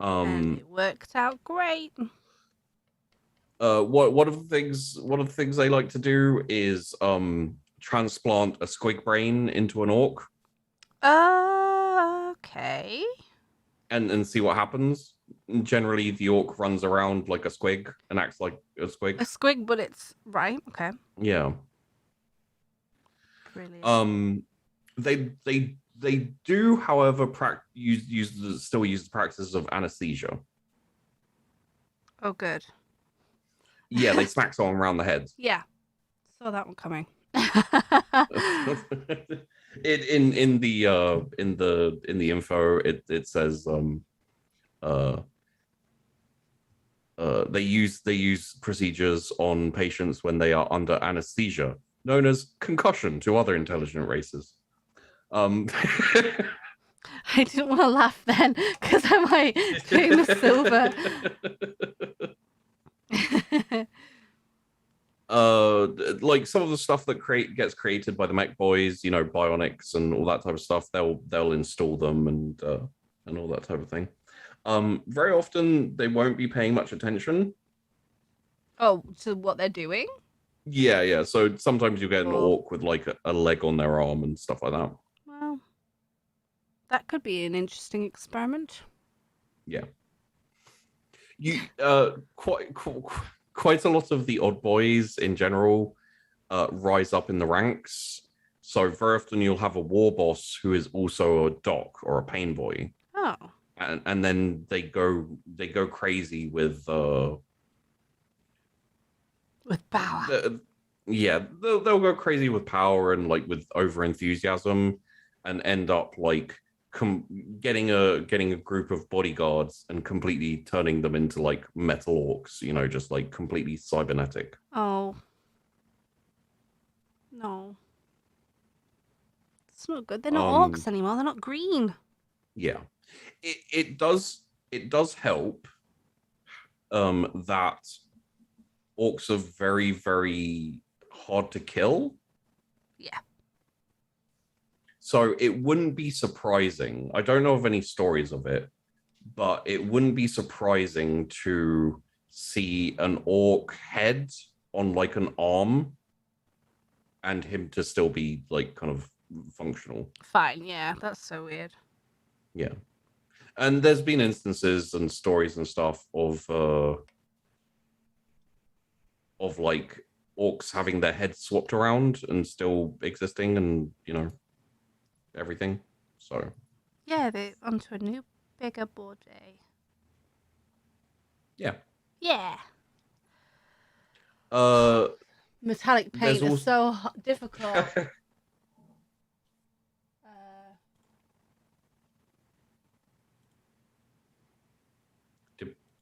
Speaker 1: And it worked out great.
Speaker 2: One of the things they like to do is transplant a squig brain into an orc
Speaker 1: Okay.
Speaker 2: and see what happens. And generally, the orc runs around like a squig and acts like a squig.
Speaker 1: A squig, but it's right. Okay.
Speaker 2: Yeah.
Speaker 1: Brilliant.
Speaker 2: They do, however, still use the practice of anesthesia.
Speaker 1: Oh, good.
Speaker 2: Yeah, they smack someone around the head.
Speaker 1: Yeah. Saw that one coming.
Speaker 2: In the info, it says they use procedures on patients when they are under anesthesia, known as concussion to other intelligent races.
Speaker 1: I didn't want to laugh then because I'm like doing the silver.
Speaker 2: Like some of the stuff that gets created by the Mec Boys, you know, bionics and all that type of stuff, they'll install them and all that type of thing. Very often they won't be paying much attention.
Speaker 1: Oh, to what they're doing?
Speaker 2: Yeah. So sometimes you get an
Speaker 1: Oh.
Speaker 2: orc with like a leg on their arm and stuff like that.
Speaker 1: Well, that could be an interesting experiment.
Speaker 2: Yeah. You quite a lot of the odd boys in general rise up in the ranks. So very often you'll have a war boss who is also a doc or a pain boy.
Speaker 1: Oh.
Speaker 2: And then they go crazy with
Speaker 1: power.
Speaker 2: They'll go crazy with power and like with over enthusiasm and end up like getting a group of bodyguards and completely turning them into like metal orcs, you know, just like completely cybernetic.
Speaker 1: Oh. No. It's not good. They're not orcs anymore. They're not green.
Speaker 2: Yeah. It does help that orcs are very, very hard to kill.
Speaker 1: Yeah.
Speaker 2: So it wouldn't be surprising. I don't know of any stories of it, but it wouldn't be surprising to see an orc head on like an arm and him to still be like kind of functional.
Speaker 1: Fine. Yeah. That's so weird.
Speaker 2: Yeah. And there's been instances and stories and stuff of like orcs having their heads swapped around and still existing and, you know, everything. So
Speaker 1: yeah, they're onto a new bigger board day.
Speaker 2: Yeah.
Speaker 1: Metallic paint is so difficult.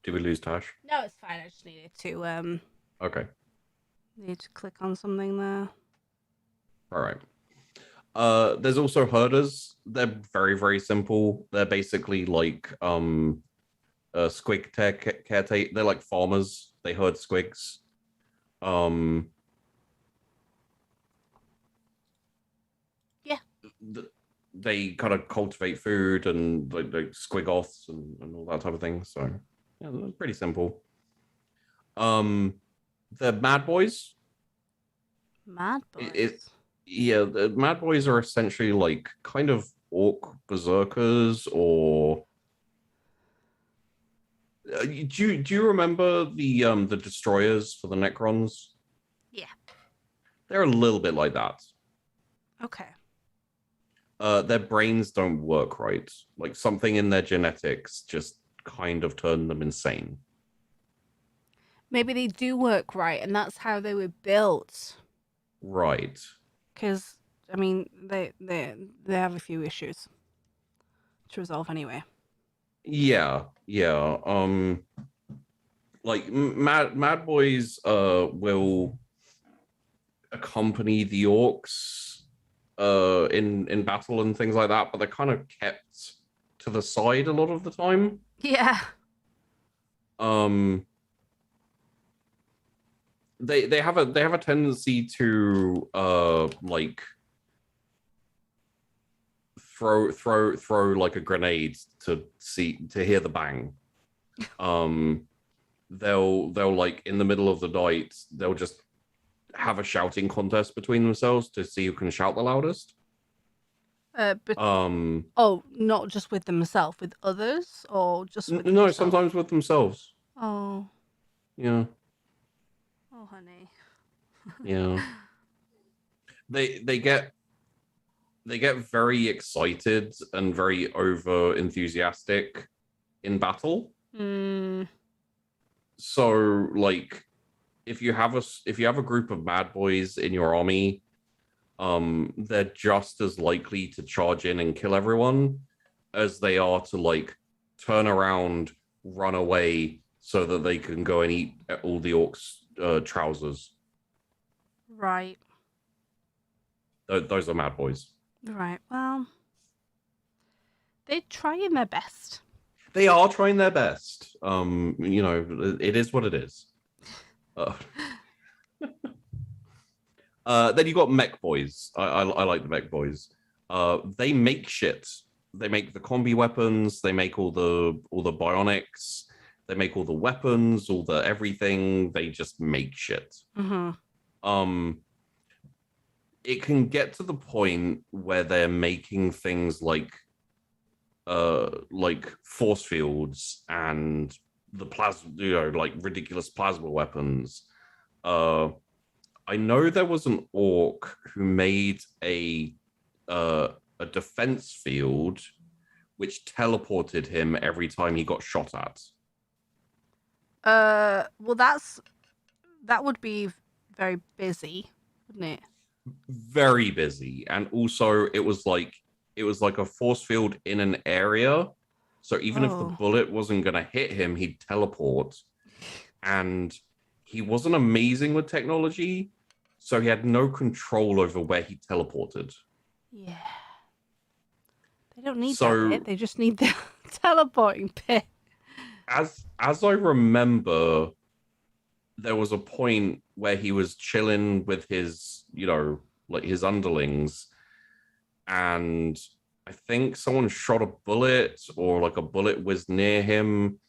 Speaker 2: Did we lose Tash?
Speaker 1: No, it's fine. I just needed to
Speaker 2: Okay.
Speaker 1: Need to click on something there.
Speaker 2: All right. There's also herders. They're very, very simple. They're basically like squig caretaker. They're like farmers. They herd squigs.
Speaker 1: Yeah.
Speaker 2: They kind of cultivate food and like squigoths and all that type of thing. So yeah, they're pretty simple. The Mad Boys.
Speaker 1: Mad Boys.
Speaker 2: Yeah, the Mad Boys are essentially like kind of orc berserkers, or do you remember the destroyers for the Necrons?
Speaker 1: Yeah,
Speaker 2: they're a little bit like that.
Speaker 1: Okay.
Speaker 2: Their brains don't work right. Like something in their genetics just kind of turned them insane.
Speaker 1: Maybe they do work right, and that's how they were built.
Speaker 2: Right.
Speaker 1: Because I mean, they have a few issues to resolve anyway.
Speaker 2: Yeah. Like Mad Boys will accompany the orcs in battle and things like that, but they're kind of kept to the side a lot of the time.
Speaker 1: Yeah.
Speaker 2: They have a tendency to like throw like a grenade to hear the bang. they'll like in the middle of the night, they'll just have a shouting contest between themselves to see who can shout the loudest.
Speaker 1: But not just with themselves, with others, or just with
Speaker 2: no,
Speaker 1: themselves?
Speaker 2: sometimes with themselves.
Speaker 1: Oh.
Speaker 2: Yeah.
Speaker 1: Oh, honey.
Speaker 2: Yeah. They get very excited and very over enthusiastic in battle. So like if you have a group of mad boys in your army, they're just as likely to charge in and kill everyone as they are to like turn around, run away so that they can go and eat all the orcs' trousers.
Speaker 1: Right.
Speaker 2: Those are mad boys.
Speaker 1: Right. Well, they're trying their best.
Speaker 2: They are trying their best. It is what it is. Then you got Mec Boys. I like the Mec Boys. They make shit. They make the combi weapons. They make all the bionics. They make all the weapons, all the everything. They just make shit. It can get to the point where they're making things like force fields and the plasma, like ridiculous plasma weapons. I know there was an orc who made a defense field which teleported him every time he got shot at.
Speaker 1: Well, that would be very busy, wouldn't it?
Speaker 2: Very busy, and also it was like a force field in an area, so even if the bullet wasn't going to hit him, he'd teleport. And he wasn't amazing with technology, so he had no control over where he teleported.
Speaker 1: Yeah, they don't need that bit. They just need the teleporting bit.
Speaker 2: As I remember, there was a point where he was chilling with his, like his underlings, and I think someone shot a bullet or like a bullet whizzed near him,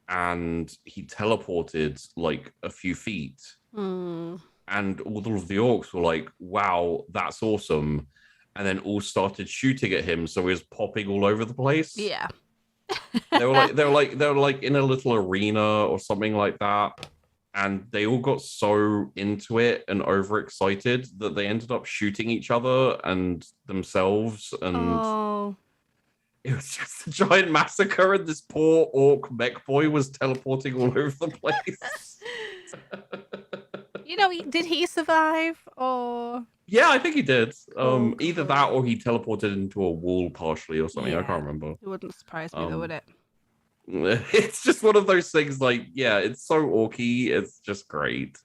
Speaker 2: and he teleported like a few feet. And all of the orcs were like, wow, that's awesome. And then all started shooting at him, so he was popping all over the place.
Speaker 1: Yeah.
Speaker 2: they were like in a little arena or something like that. And they all got so into it and overexcited that they ended up shooting each other and themselves. And it was just a giant massacre. And this poor orc mech boy was teleporting all over the place.
Speaker 1: Did he survive or?
Speaker 2: Yeah, I think he did. Either that or he teleported into a wall partially or something. Yeah. I can't remember.
Speaker 1: It wouldn't surprise me though, would it?
Speaker 2: It's just one of those things like, yeah, it's so orky, it's just great.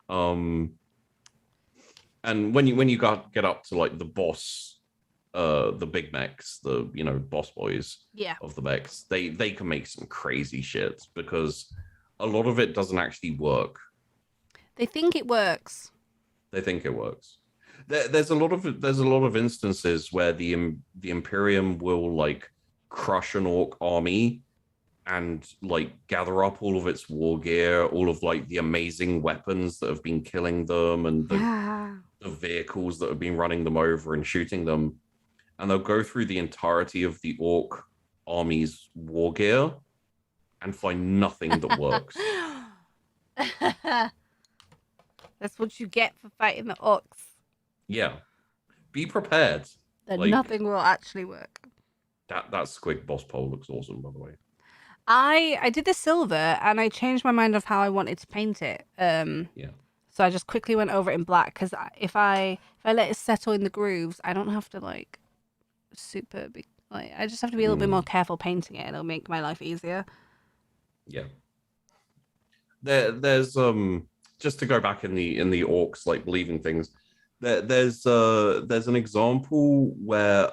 Speaker 2: And when you get up to like the boss, the big mechs, the boss boys of the mechs, they can make some crazy shit because a lot of it doesn't actually work.
Speaker 1: They think it works.
Speaker 2: There's a lot of instances where the Imperium will like crush an orc army and like gather up all of its war gear, all of like the amazing weapons that have been killing them and the vehicles that have been running them over and shooting them. And they'll go through the entirety of the orc army's war gear and find nothing that works.
Speaker 1: That's what you get for fighting the orcs.
Speaker 2: Yeah. Be prepared.
Speaker 1: That nothing will actually work.
Speaker 2: That Squig boss pole looks awesome, by the way.
Speaker 1: I did the silver and I changed my mind of how I wanted to paint it. So I just quickly went over it in black because if I let it settle in the grooves, I don't have to like super big. Like I just have to be a little bit more careful painting it, and it'll make my life easier. Yeah.
Speaker 2: There's just to go back in the orcs like believing things. There's an example where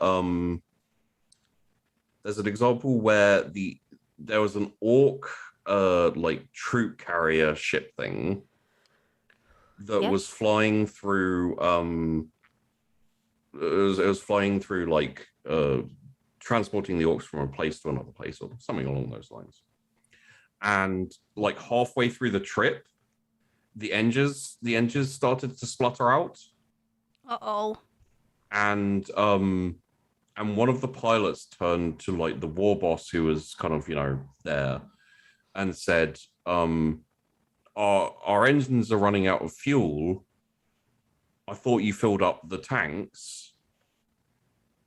Speaker 2: there was an orc like troop carrier ship thing that was flying through it was flying through like transporting the orcs from a place to another place or something along those lines. and like halfway through the trip, the engines started to splutter out,
Speaker 1: Uh-oh.
Speaker 2: and one of the pilots turned to like the war boss who was kind of there, and said, our engines are running out of fuel. I thought you filled up the tanks.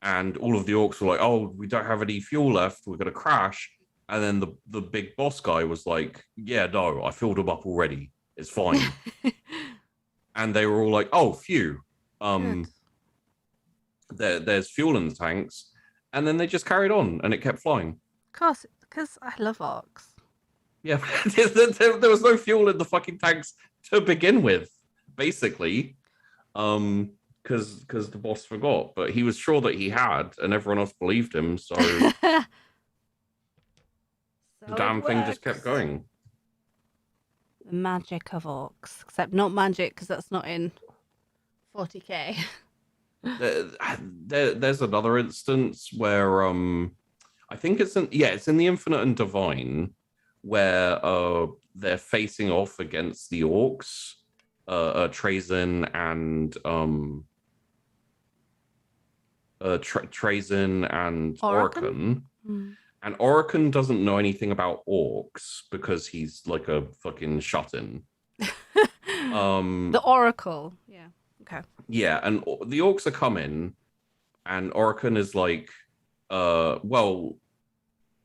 Speaker 2: And all of the orcs were like, oh, we don't have any fuel left, we're gonna crash. And then the big boss guy was like, yeah, no, I filled them up already, it's fine. And they were all like, oh, phew. There's fuel in the tanks. And then they just carried on and it kept flying.
Speaker 1: Of course, because I love orcs.
Speaker 2: Yeah, there was no fuel in the fucking tanks to begin with, basically. Because the boss forgot, but he was sure that he had, and everyone else believed him, so the damn thing just kept going.
Speaker 1: The magic of orcs. Except not magic, because that's not in 40k.
Speaker 2: There's another instance where I think it's in the Infinite and Divine, where they're facing off against the orcs, Trazyn and Trazyn and Orkan. And Orkan doesn't know anything about orcs because he's like a fucking shut-in.
Speaker 1: The Oracle. Yeah. Okay.
Speaker 2: Yeah, and the orcs are coming, and Orkan is like, well,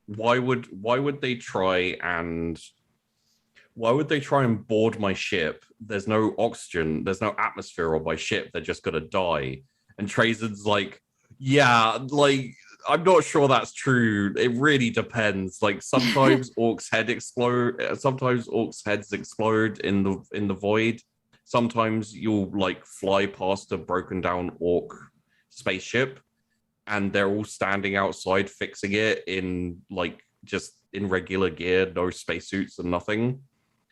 Speaker 2: why would they try and board my ship? There's no oxygen, there's no atmosphere on my ship, they're just gonna die. And Trazyn's like, yeah, like, I'm not sure that's true. It really depends. Like, sometimes orcs' heads explode in the void. Sometimes you'll like fly past a broken down orc spaceship and they're all standing outside fixing it in like just in regular gear, no spacesuits and nothing,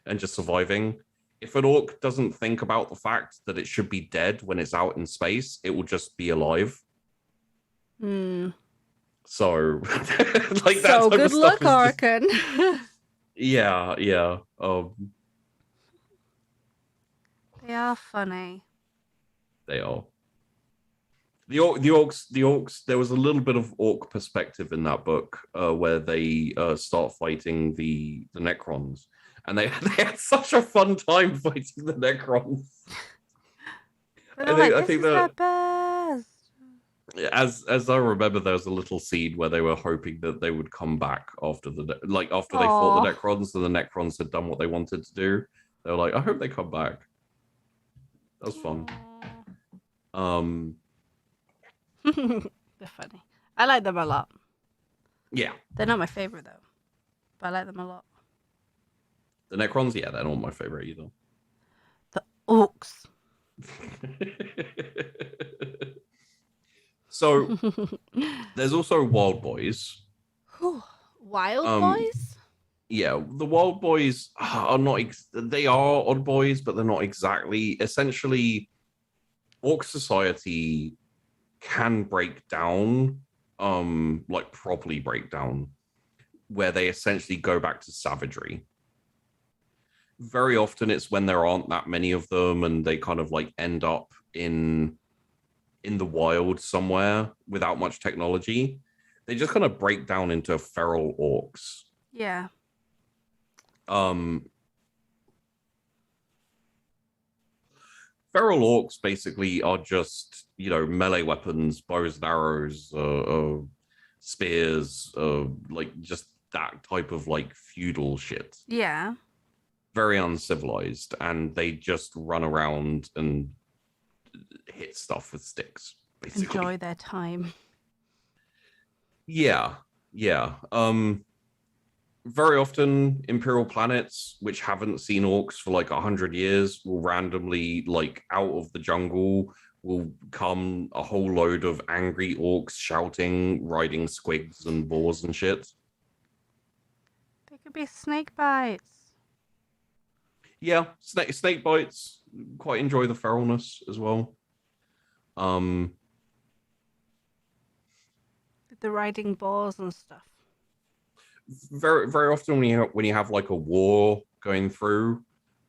Speaker 2: and just surviving. If an orc doesn't think about the fact that it should be dead when it's out in space, it will just be alive. So like that
Speaker 1: so good luck, Orkan.
Speaker 2: Yeah.
Speaker 1: They are funny.
Speaker 2: They are. The orcs. There was a little bit of orc perspective in that book, where they start fighting the Necrons, and they had such a fun time fighting the Necrons. I think that as I remember, there was a little scene where they were hoping that they would come back after they fought the Necrons, and the Necrons had done what they wanted to do. They were like, I hope they come back. That was fun.
Speaker 1: They're funny. I like them a lot.
Speaker 2: Yeah.
Speaker 1: They're not my favorite though, but I like them a lot.
Speaker 2: The Necrons, yeah, they're not my favorite either.
Speaker 1: The Orks.
Speaker 2: So there's also Wild Boys.
Speaker 1: Wild Boys?
Speaker 2: Yeah, the Wild Boys are not. They are odd boys, but they're not exactly. Essentially, Orc society can break down, like properly break down, where they essentially go back to savagery. Very often, it's when there aren't that many of them, and they kind of like end up in the wild somewhere without much technology. They just kind of break down into feral orcs.
Speaker 1: Yeah.
Speaker 2: Feral orcs basically are just, melee weapons, bows and arrows, spears, like just that type of like feudal shit.
Speaker 1: Yeah.
Speaker 2: Very uncivilized, and they just run around and hit stuff with sticks, basically.
Speaker 1: Enjoy their time.
Speaker 2: Yeah. Very often, Imperial planets, which haven't seen orcs for like 100 years, will randomly, like, out of the jungle, will come a whole load of angry orcs shouting, riding squigs and boars and shit.
Speaker 1: They could be snake bites.
Speaker 2: Yeah, snake bites. Quite enjoy the feralness as well.
Speaker 1: The riding boars and stuff.
Speaker 2: very often when you have like a war going through,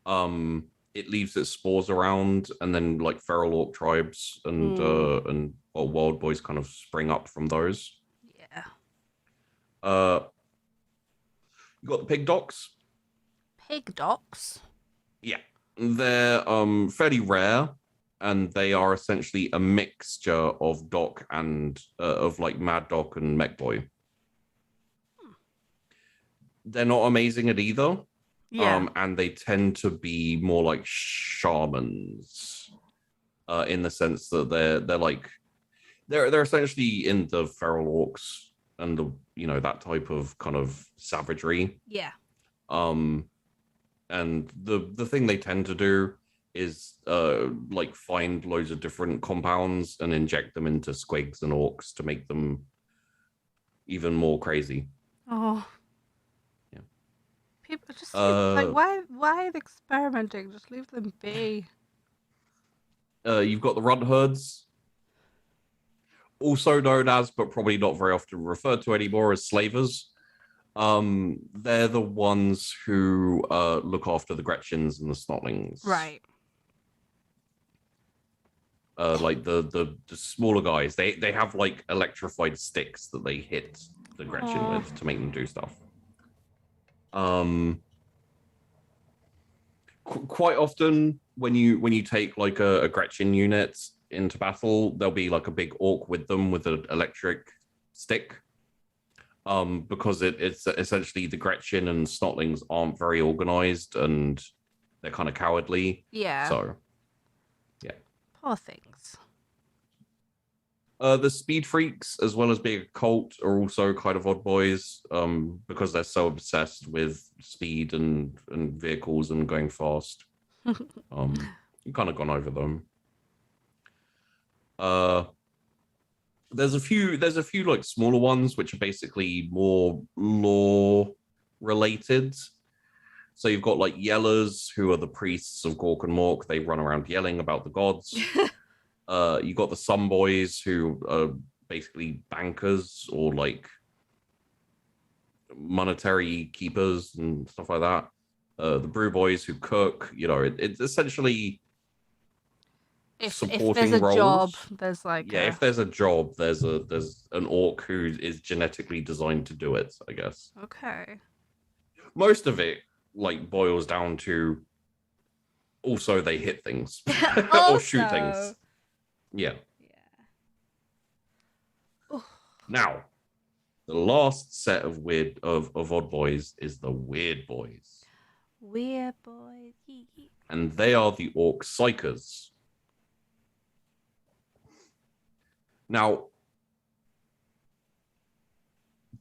Speaker 2: it leaves its spores around, and then like feral orc tribes and wild boys kind of spring up from those.
Speaker 1: Yeah.
Speaker 2: You got the pig docs.
Speaker 1: Pig docs.
Speaker 2: Yeah, they're fairly rare, and they are essentially a mixture of doc and of like mad doc and mech boy. They're not amazing at either.
Speaker 1: Yeah.
Speaker 2: And they tend to be more like shamans, in the sense that they're essentially in the feral orcs and the that type of kind of savagery.
Speaker 1: Yeah.
Speaker 2: And the thing they tend to do is like find loads of different compounds and inject them into squigs and orcs to make them even more crazy.
Speaker 1: Oh.
Speaker 2: Yeah.
Speaker 1: People just like why the experimenting? Just leave them be.
Speaker 2: You've got the runt herds, also known as, but probably not very often referred to anymore as, slavers. They're the ones who look after the Gretchens and the Snotlings.
Speaker 1: Right.
Speaker 2: Like the smaller guys, they have like electrified sticks that they hit the Gretchen with to make them do stuff. Quite often when you take like a Gretchen unit into battle, there'll be like a big orc with them with an electric stick. Because it's essentially the Gretchen and Snotlings aren't very organized and they're kind of cowardly.
Speaker 1: Yeah.
Speaker 2: So, yeah.
Speaker 1: Poor things.
Speaker 2: The speed freaks, as well as being a cult, are also kind of odd boys, because they're so obsessed with speed and vehicles and going fast. You've kind of gone over them. There's a few like smaller ones which are basically more lore related. So you've got like yellers, who are the priests of Gork and Mork. They run around yelling about the gods. You got the Sun Boys, who are basically bankers or like monetary keepers and stuff like that. The Brew Boys, who cook. It's essentially
Speaker 1: if
Speaker 2: supporting
Speaker 1: there's a
Speaker 2: roles.
Speaker 1: job, there's like
Speaker 2: if there's a job, there's an orc who is genetically designed to do it, I guess.
Speaker 1: Okay.
Speaker 2: Most of it like boils down to also they hit things or shoot things. Yeah. Now, the last set of odd boys is the weird boys.
Speaker 1: Weird boys.
Speaker 2: And they are the Orc Psyches. Now,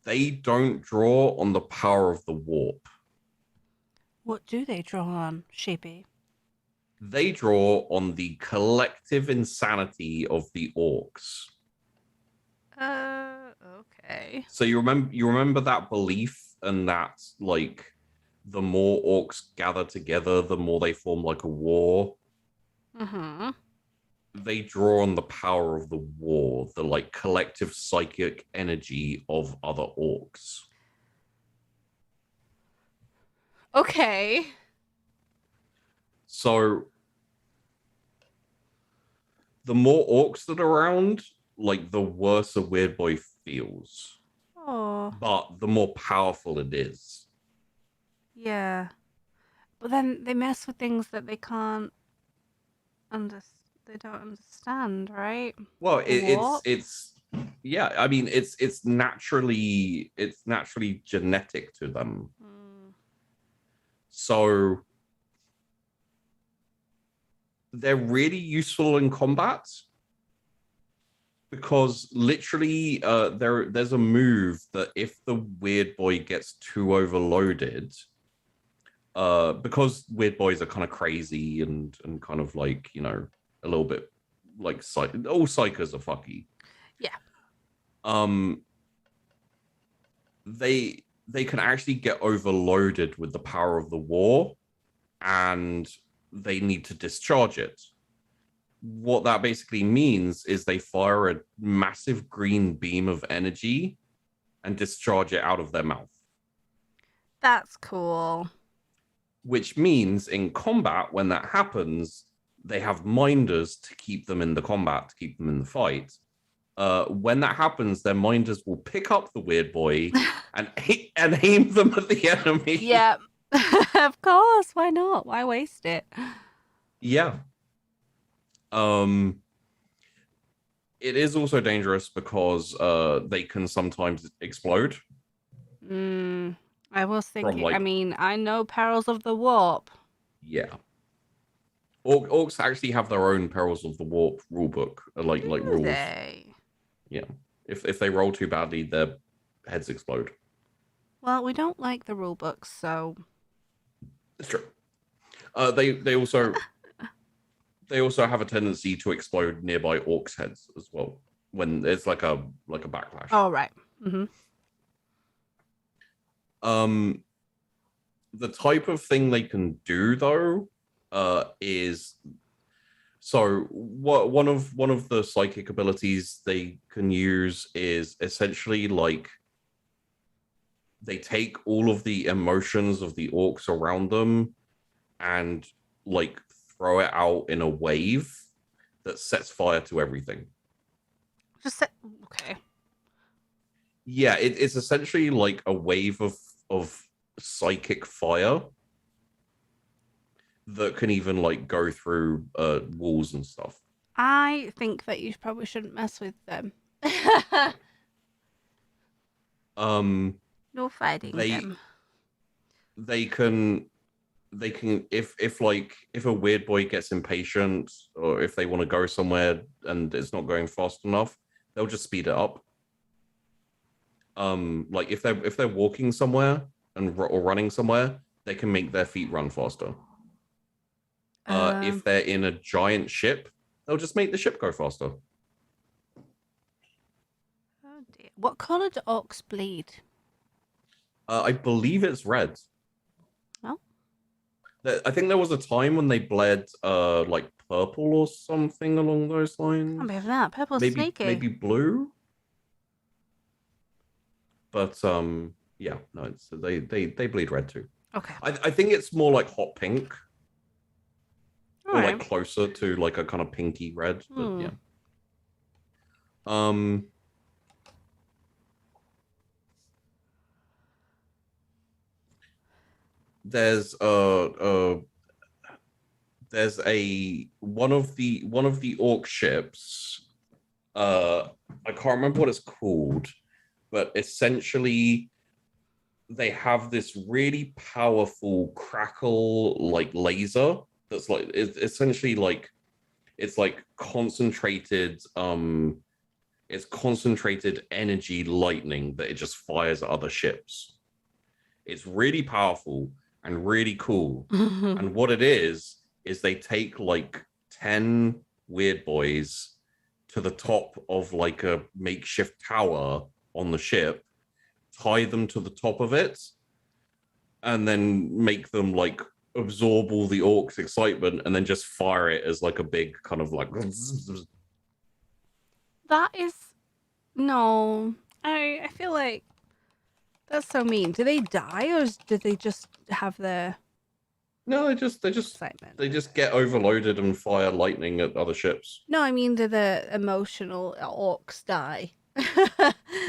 Speaker 2: they don't draw on the power of the warp.
Speaker 1: What do they draw on, Sheepy?
Speaker 2: They draw on the collective insanity of the orcs.
Speaker 1: Okay.
Speaker 2: So you remember that belief, and that like the more orcs gather together, the more they form like a war.
Speaker 1: Mm-hmm.
Speaker 2: They draw on the power of the war, the like collective psychic energy of other orcs.
Speaker 1: Okay.
Speaker 2: So the more orcs that are around, like the worse a weird boy feels.
Speaker 1: Oh.
Speaker 2: But the more powerful it is.
Speaker 1: Yeah. But then they mess with things that they can't they don't understand, right?
Speaker 2: Well, it's yeah, I mean it's naturally genetic to them. So they're really useful in combat, because literally there's a move that if the weird boy gets too overloaded, because weird boys are kind of crazy and kind of like, a little bit like all psychers are fucky.
Speaker 1: Yeah.
Speaker 2: They can actually get overloaded with the power of the war, and they need to discharge it. What that basically means is they fire a massive green beam of energy and discharge it out of their mouth.
Speaker 1: That's cool.
Speaker 2: Which means in combat, when that happens, they have minders to keep them in the combat, to keep them in the fight. When that happens, their minders will pick up the weird boy and aim them at the enemy.
Speaker 1: Yeah, of course. Why not? Why waste it?
Speaker 2: Yeah. It is also dangerous because they can sometimes explode.
Speaker 1: I was thinking.
Speaker 2: like-
Speaker 1: I mean, I know perils of the warp.
Speaker 2: Yeah. Orcs actually have their own Perils of the Warp rulebook, like rules.
Speaker 1: They?
Speaker 2: Yeah. If they roll too badly, their heads explode.
Speaker 1: Well, we don't like the rule books, so
Speaker 2: It's true. They also have a tendency to explode nearby orcs' heads as well when it's like a backlash.
Speaker 1: oh right.
Speaker 2: The type of thing they can do though is so one of the psychic abilities they can use is essentially like they take all of the emotions of the orcs around them and like throw it out in a wave that sets fire to everything.
Speaker 1: Okay.
Speaker 2: Yeah, it's essentially like a wave of psychic fire that can even like go through walls and stuff.
Speaker 1: I think that you probably shouldn't mess with them. No fighting them.
Speaker 2: They can if a weird boy gets impatient or if they want to go somewhere and it's not going fast enough, they'll just speed it up. Like if they're walking somewhere or running somewhere, they can make their feet run faster. If they're in a giant ship, they'll just make the ship go faster.
Speaker 1: Oh dear. What color do orcs bleed?
Speaker 2: I believe it's red.
Speaker 1: Oh.
Speaker 2: I think there was a time when they bled like purple or something along those lines.
Speaker 1: Can't believe that. Purple's sneaky.
Speaker 2: Maybe blue. But yeah, no, it's, they bleed red too.
Speaker 1: Okay.
Speaker 2: I think it's more like hot pink.
Speaker 1: All
Speaker 2: or
Speaker 1: right.
Speaker 2: like closer to like a kind of pinky red. But yeah. There's a one of the orc ships. I can't remember what it's called, but essentially they have this really powerful crackle like laser that's like it's essentially like it's like concentrated it's concentrated energy lightning that it just fires at other ships. It's really powerful and really cool. And what it is they take like 10 weird boys to the top of like a makeshift tower on the ship, tie them to the top of it, and then make them like absorb all the orcs' excitement and then just fire it as like a big kind of like
Speaker 1: That is no. I feel like that's so mean. Do they die or do they just have their
Speaker 2: No, they just
Speaker 1: excitement?
Speaker 2: they just get overloaded and fire lightning at other ships.
Speaker 1: No, I mean, do the emotional orcs die?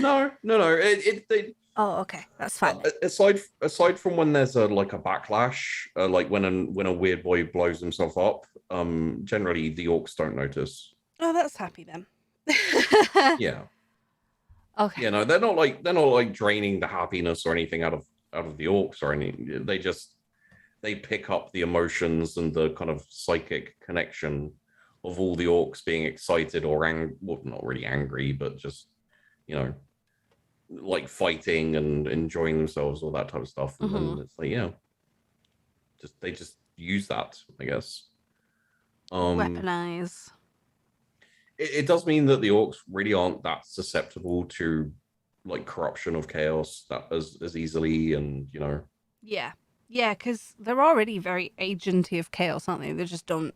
Speaker 2: No. They
Speaker 1: Oh, okay, that's fine.
Speaker 2: aside from when there's a like a backlash, like when a weird boy blows himself up, generally the orcs don't notice.
Speaker 1: Oh, that's happy then.
Speaker 2: Yeah.
Speaker 1: Okay.
Speaker 2: Yeah, no, they're not like draining the happiness or anything out of the orcs or anything. They pick up the emotions and the kind of psychic connection of all the orcs being excited or well, not really angry, but just, you know, like fighting and enjoying themselves, all that type of stuff. And then it's like, yeah, they just use that, I guess.
Speaker 1: Weaponize.
Speaker 2: It does mean that the orcs really aren't that susceptible to like corruption of chaos that as easily, and you know.
Speaker 1: Yeah, because they're already very agenty of chaos, aren't they? They just don't.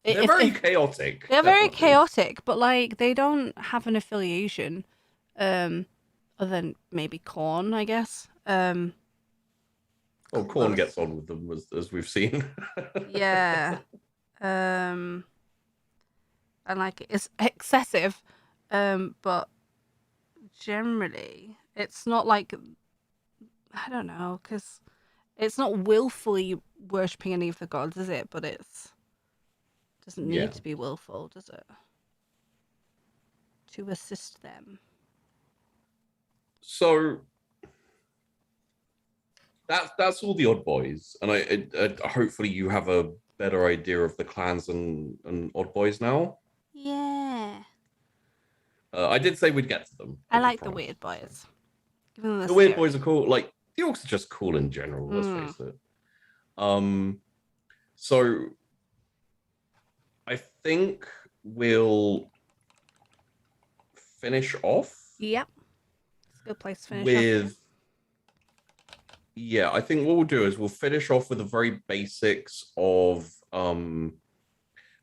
Speaker 2: They're very chaotic.
Speaker 1: They're very chaotic, but like they don't have an affiliation, other than maybe Khorne, I guess. Um,
Speaker 2: Well, Corn gets on with them as we've seen.
Speaker 1: yeah. And like it's excessive, but generally it's not like, I don't know, because it's not willfully worshipping any of the gods, is it? But it's doesn't need to be willful, does it? To assist them.
Speaker 2: So that's all the odd boys, and I hopefully you have a better idea of the clans and odd boys now.
Speaker 1: Yeah.
Speaker 2: I did say we'd get to them.
Speaker 1: I like the weird boys.
Speaker 2: The weird boys are cool. Like the orcs are just cool in general. Let's face it. So I think we'll finish off.
Speaker 1: Yep. It's a good place to finish
Speaker 2: with.
Speaker 1: off.
Speaker 2: Yeah, I think what we'll do is we'll finish off with the very basics of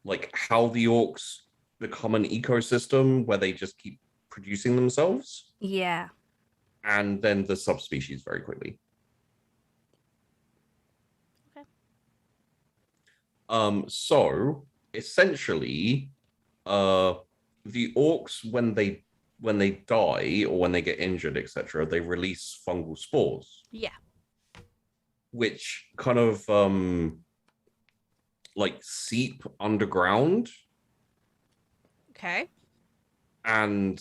Speaker 2: like how the orcs become an ecosystem where they just keep producing themselves.
Speaker 1: Yeah.
Speaker 2: And then the subspecies very quickly.
Speaker 1: Okay.
Speaker 2: So essentially, the orcs when they die or when they get injured, etc., they release fungal spores.
Speaker 1: Yeah.
Speaker 2: Which kind of like seep underground.
Speaker 1: Okay.
Speaker 2: And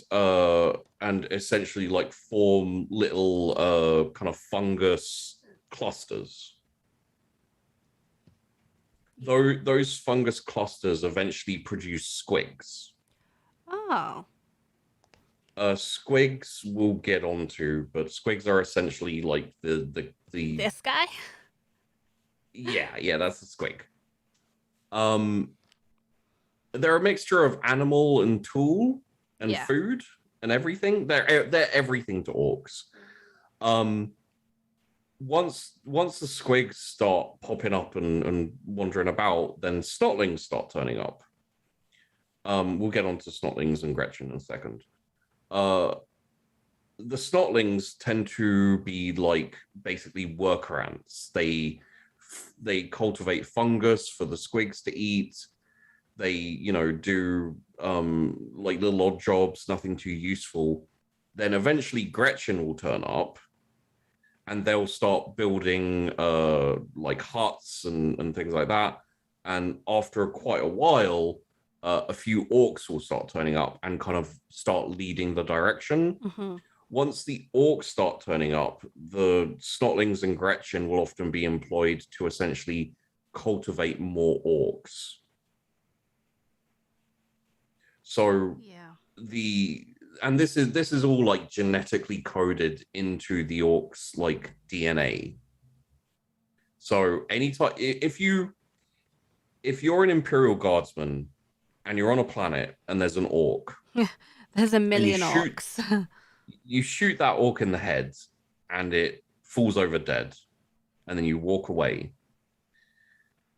Speaker 2: essentially like form little kind of fungus clusters. Those fungus clusters eventually produce squigs.
Speaker 1: Oh.
Speaker 2: Squigs we'll get onto, but squigs are essentially like the
Speaker 1: this guy?
Speaker 2: Yeah, that's a squig. They're a mixture of animal and tool and food and everything. They're everything to orcs. Once the squigs start popping up and wandering about, then snotlings start turning up. We'll get on to snotlings and Gretchen in a second. The snotlings tend to be like basically worker ants. They cultivate fungus for the squigs to eat. They, do like little odd jobs, nothing too useful. Then eventually Gretchen will turn up and they'll start building like huts and things like that. And after quite a while, a few orcs will start turning up and kind of start leading the direction.
Speaker 1: Mm-hmm.
Speaker 2: Once the orcs start turning up, the snotlings and Gretchen will often be employed to essentially cultivate more orcs. So this is all like genetically coded into the orcs like DNA. So anytime if you're an Imperial Guardsman and you're on a planet and there's an orc,
Speaker 1: there's a million orcs.
Speaker 2: You shoot that orc in the head and it falls over dead, and then you walk away.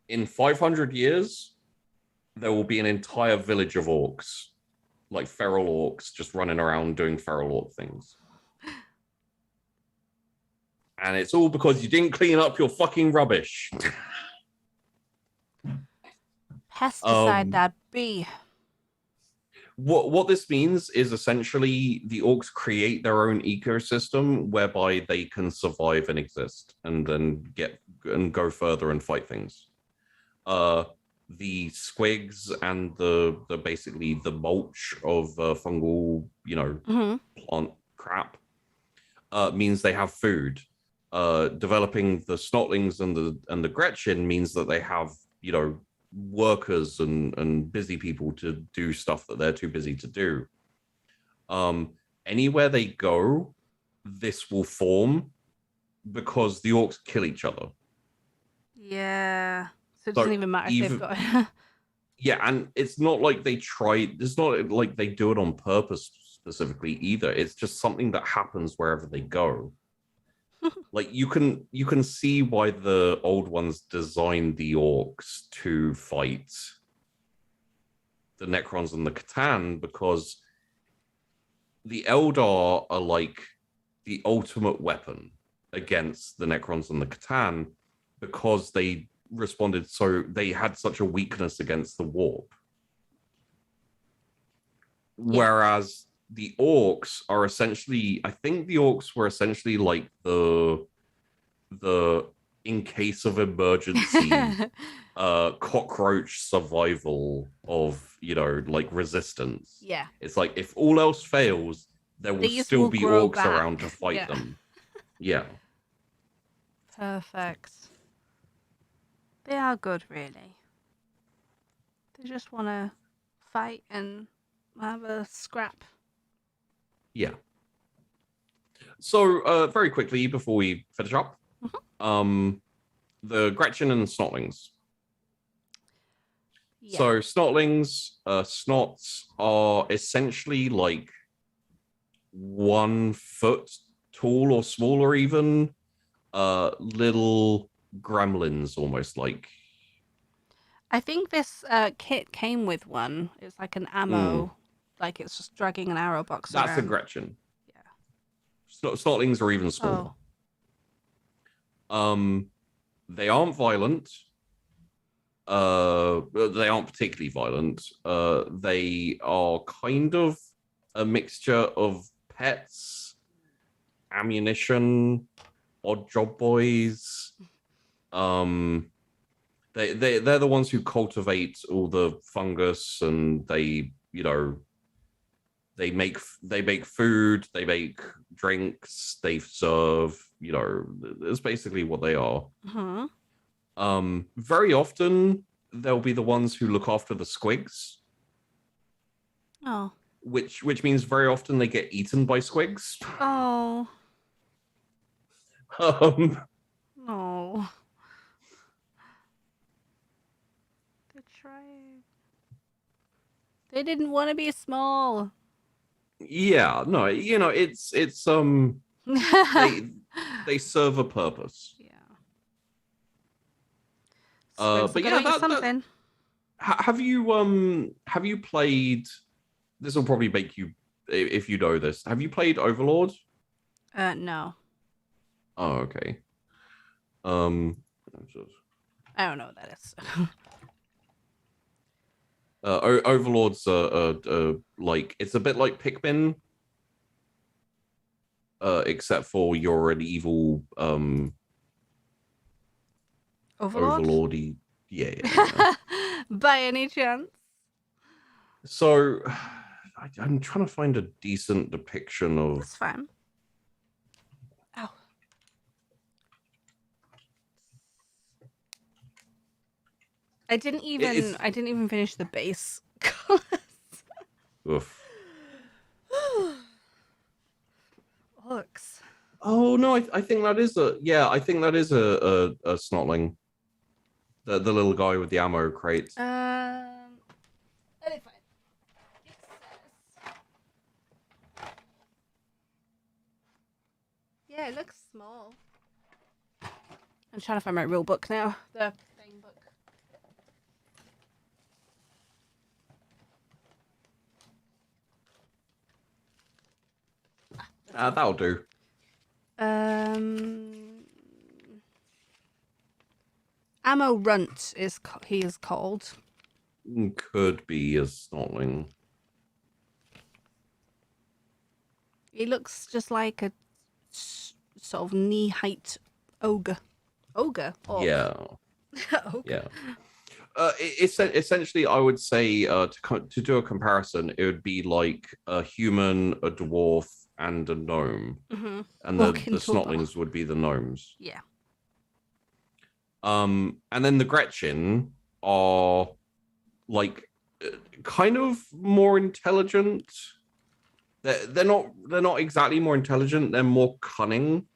Speaker 2: In 500 years, there will be an entire village of orcs, like feral orcs, just running around doing feral orc things. And it's all because you didn't clean up your fucking rubbish.
Speaker 1: Pesticide that bee.
Speaker 2: What this means is essentially the orcs create their own ecosystem whereby they can survive and exist and then go further and fight things. The squigs and the basically the mulch of fungal, plant crap means they have food. Developing the snotlings and the Gretchen means that they have, workers and busy people to do stuff that they're too busy to do. Anywhere they go, this will form because the orcs kill each other.
Speaker 1: Yeah. So it doesn't even matter if they've got
Speaker 2: Yeah, and it's not like it's not like they do it on purpose specifically either. It's just something that happens wherever they go. Like you can see why the old ones designed the orcs to fight the Necrons and the Catan, because the Eldar are like the ultimate weapon. against the Necrons and the Catan because they had such a weakness against the warp.
Speaker 1: Yeah.
Speaker 2: Whereas the Orcs are essentially, I think the Orcs were essentially like the in case of emergency cockroach survival of, like resistance.
Speaker 1: Yeah.
Speaker 2: It's like if all else fails, there will
Speaker 1: These
Speaker 2: still
Speaker 1: will
Speaker 2: be
Speaker 1: grow
Speaker 2: Orcs
Speaker 1: back.
Speaker 2: around to fight them. Yeah.
Speaker 1: Perfect. They are good, really. They just want to fight and have a scrap.
Speaker 2: Yeah. So, very quickly before we finish up, the Gretchen and Snotlings.
Speaker 1: Yeah.
Speaker 2: So, Snotlings, snots are essentially like 1 foot tall or smaller, even little gremlins, almost like.
Speaker 1: I think this kit came with one. It's like an ammo, like it's just dragging an arrow box around.
Speaker 2: That's a Gretchen.
Speaker 1: Yeah.
Speaker 2: Snotlings are even smaller. They aren't violent. They aren't particularly violent. They are kind of a mixture of pets, ammunition, odd job boys. They're the ones who cultivate all the fungus, and they make food, they make drinks, they serve. It's basically what they are. Very often they'll be the ones who look after the squigs.
Speaker 1: Oh.
Speaker 2: Which means very often they get eaten by squigs.
Speaker 1: Oh. No. They're trying. They didn't want to be small.
Speaker 2: Yeah, no, it's they serve a purpose.
Speaker 1: Yeah.
Speaker 2: But yeah,
Speaker 1: something.
Speaker 2: Have you played? This will probably make you, if you know this. Have you played Overlord?
Speaker 1: No.
Speaker 2: Oh, okay.
Speaker 1: I don't know what that is.
Speaker 2: Overlord's like, it's a bit like Pikmin, except for you're an evil Overlord-y. Yeah.
Speaker 1: By any chance?
Speaker 2: So I'm trying to find a decent depiction of.
Speaker 1: That's fine. Ow. I didn't even finish the base.
Speaker 2: Oof.
Speaker 1: Orks.
Speaker 2: Oh no, I think that is a snotling. The little guy with the ammo crate.
Speaker 1: Let me find. Yeah, it looks small. I'm trying to find my real book now. The thing book.
Speaker 2: That'll do.
Speaker 1: Ammo Runt he is called.
Speaker 2: Could be a snotling.
Speaker 1: He looks just like a sort of knee-height ogre. Ogre? Orc.
Speaker 2: Yeah.
Speaker 1: Ogre.
Speaker 2: Yeah. Essentially, I would say to do a comparison, it would be like a human, a dwarf, and a gnome, and the snotlings would be the gnomes.
Speaker 1: Yeah.
Speaker 2: And then the Gretchen are like kind of more intelligent. They're not exactly more intelligent. They're more cunning.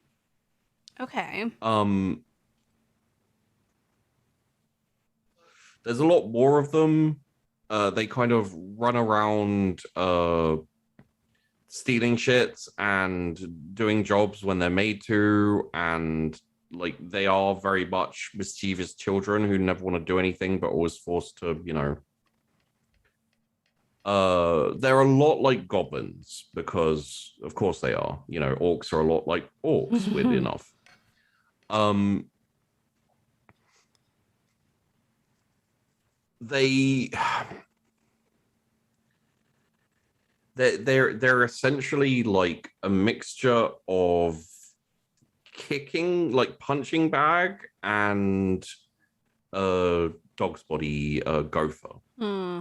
Speaker 1: Okay.
Speaker 2: There's a lot more of them. They kind of run around stealing shit and doing jobs when they're made to, and like they are very much mischievous children who never want to do anything but always forced to, they're a lot like goblins because of course they are. Orcs are a lot like orcs, weirdly enough. Um, they they're essentially like a mixture of kicking, like punching bag, and dog's body gopher.
Speaker 1: Hmm.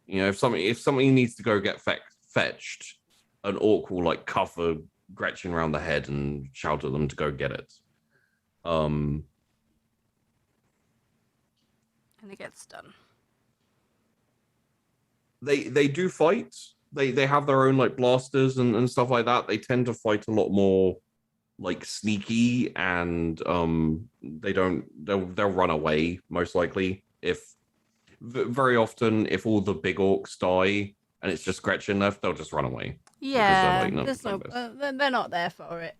Speaker 2: You know, if something needs to go get fetched, an orc will like cover Gretchen around the head and shout at them to go get it.
Speaker 1: And it gets done.
Speaker 2: They do fight. They have their own like blasters and stuff like that. They tend to fight a lot more like sneaky, and they'll run away most likely. If very often, if all the big orcs die and it's just Gretchen left, they'll just run away.
Speaker 1: Yeah,
Speaker 2: Like, no,
Speaker 1: there's no, they're not there for it.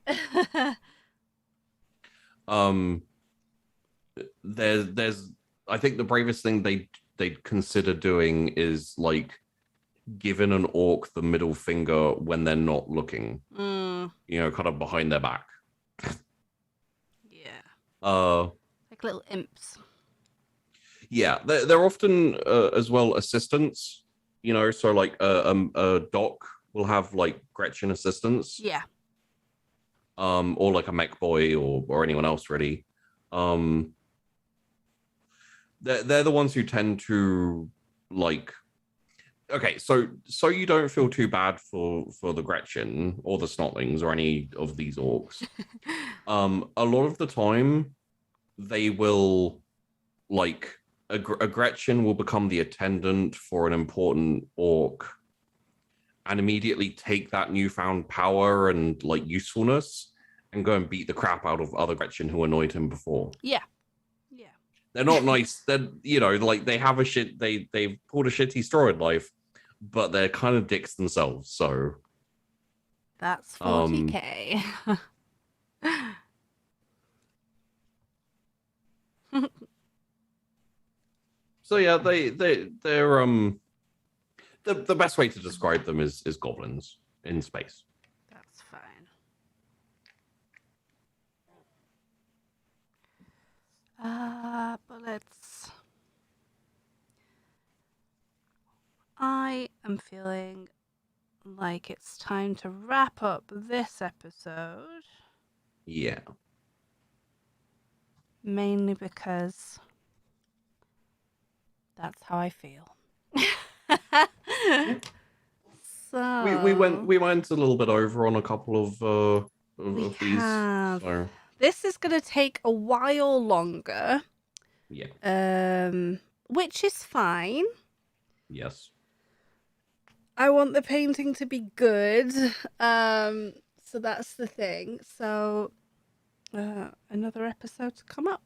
Speaker 2: There's I think the bravest thing they'd consider doing is like giving an orc the middle finger when they're not looking. You know, kind of behind their back.
Speaker 1: Yeah. Like little imps.
Speaker 2: Yeah, they're often as well assistants. You know, so like a doc will have like Gretchen assistants.
Speaker 1: Yeah.
Speaker 2: Or like a Mec Boy or anyone else really. They're the ones who tend to like. Okay, so you don't feel too bad for the Gretchen or the Snotlings or any of these orcs. A lot of the time, they will like a Gretchen will become the attendant for an important orc, and immediately take that newfound power and like usefulness and go and beat the crap out of other Gretchen who annoyed him before.
Speaker 1: Yeah.
Speaker 2: They're not nice. They're, you know, like they've pulled a shitty straw in life, but they're kind of dicks themselves. So
Speaker 1: that's 40K.
Speaker 2: So yeah, they're the best way to describe them is goblins in space.
Speaker 1: That's fine. But I am feeling like it's time to wrap up this episode.
Speaker 2: Yeah.
Speaker 1: Mainly because that's how I feel. So
Speaker 2: We went a little bit over on a couple of these. So
Speaker 1: this is gonna take a while longer.
Speaker 2: Yeah.
Speaker 1: Which is fine.
Speaker 2: Yes.
Speaker 1: I want the painting to be good. So that's the thing. So another episode to come up.